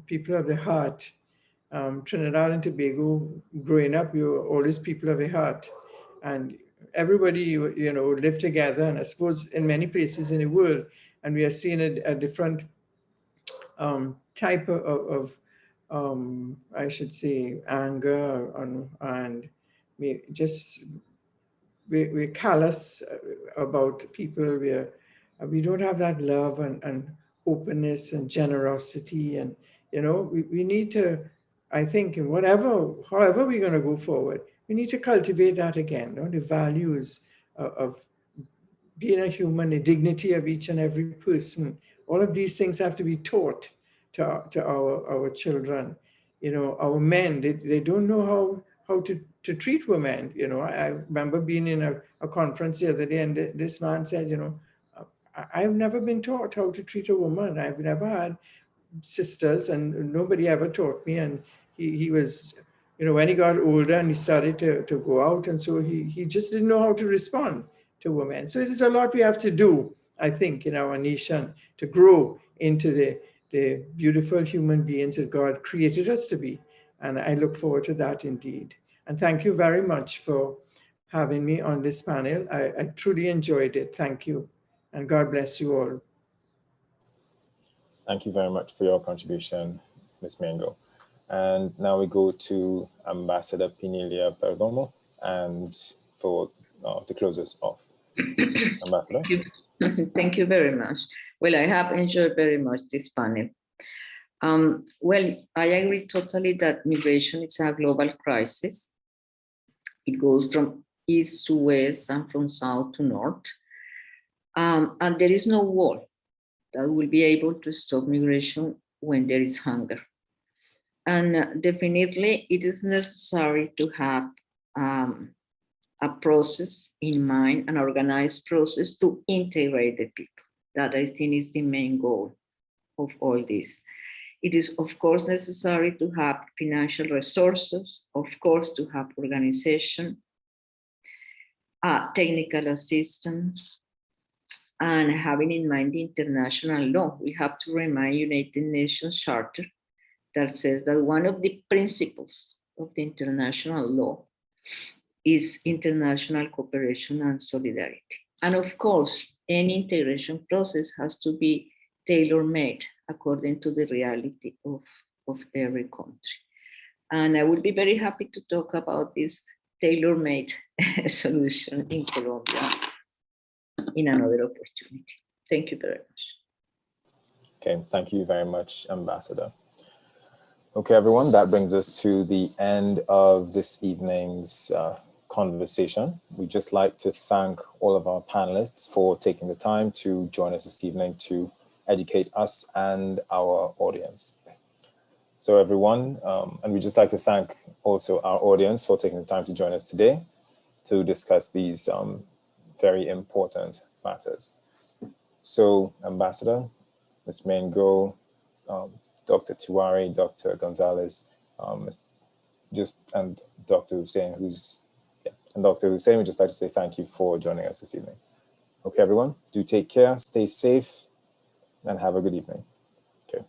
people of the heart. Trinidad and Tobago, growing up, you were always people of the heart. And everybody, live together, and I suppose in many places in the world, and we are seeing a different type of I should say, anger, and we're callous about people. We don't have that love and openness and generosity, and we need to, I think, however we're going to go forward, we need to cultivate that again, the values of being a human, the dignity of each and every person. All of these things have to be taught to our children. Our men, they don't know how to treat women. I remember being in a conference the other day, and this man said, I've never been taught how to treat a woman. I've never had sisters, and nobody ever taught me. And he was, when he got older and he started to go out, and so he just didn't know how to respond to women. So it is a lot we have to do, I think, in our nation to grow into the beautiful human beings that God created us to be. And I look forward to that indeed. And thank you very much for having me on this panel. I truly enjoyed it. Thank you. And God bless you all. Thank you very much for your contribution, Ms. Mango. And now we go to Ambassador Pinilia Perdomo and to close us off. Ambassador. Thank you very much. Well, I have enjoyed very much this panel. Well, I agree totally that migration is a global crisis. It goes from east to west and from south to north. And there is no war that will be able to stop migration when there is hunger. And definitely it is necessary to have a process in mind, an organized process to integrate the people. That I think is the main goal of all this. It is of course necessary to have financial resources, of course to have organization, technical assistance, and having in mind the international law. We have to remind United Nations Charter that says that one of the principles of the international law is international cooperation and solidarity. And of course, any integration process has to be tailor-made according to the reality of every country. And I would be very happy to talk about this tailor-made solution in Colombia in another opportunity. Thank you very much. Okay, thank you very much, Ambassador. Okay, everyone, that brings us to the end of this evening's conversation. We'd just like to thank all of our panelists for taking the time to join us this evening to educate us and our audience. So everyone, and we'd just like to thank also our audience for taking the time to join us today to discuss these very important matters. So Ambassador, Ms. Mango, Dr. Tiwari, Dr. Gonzalez, and Dr. Hussein, we'd just like to say thank you for joining us this evening. Okay, everyone, do take care, stay safe, and have a good evening.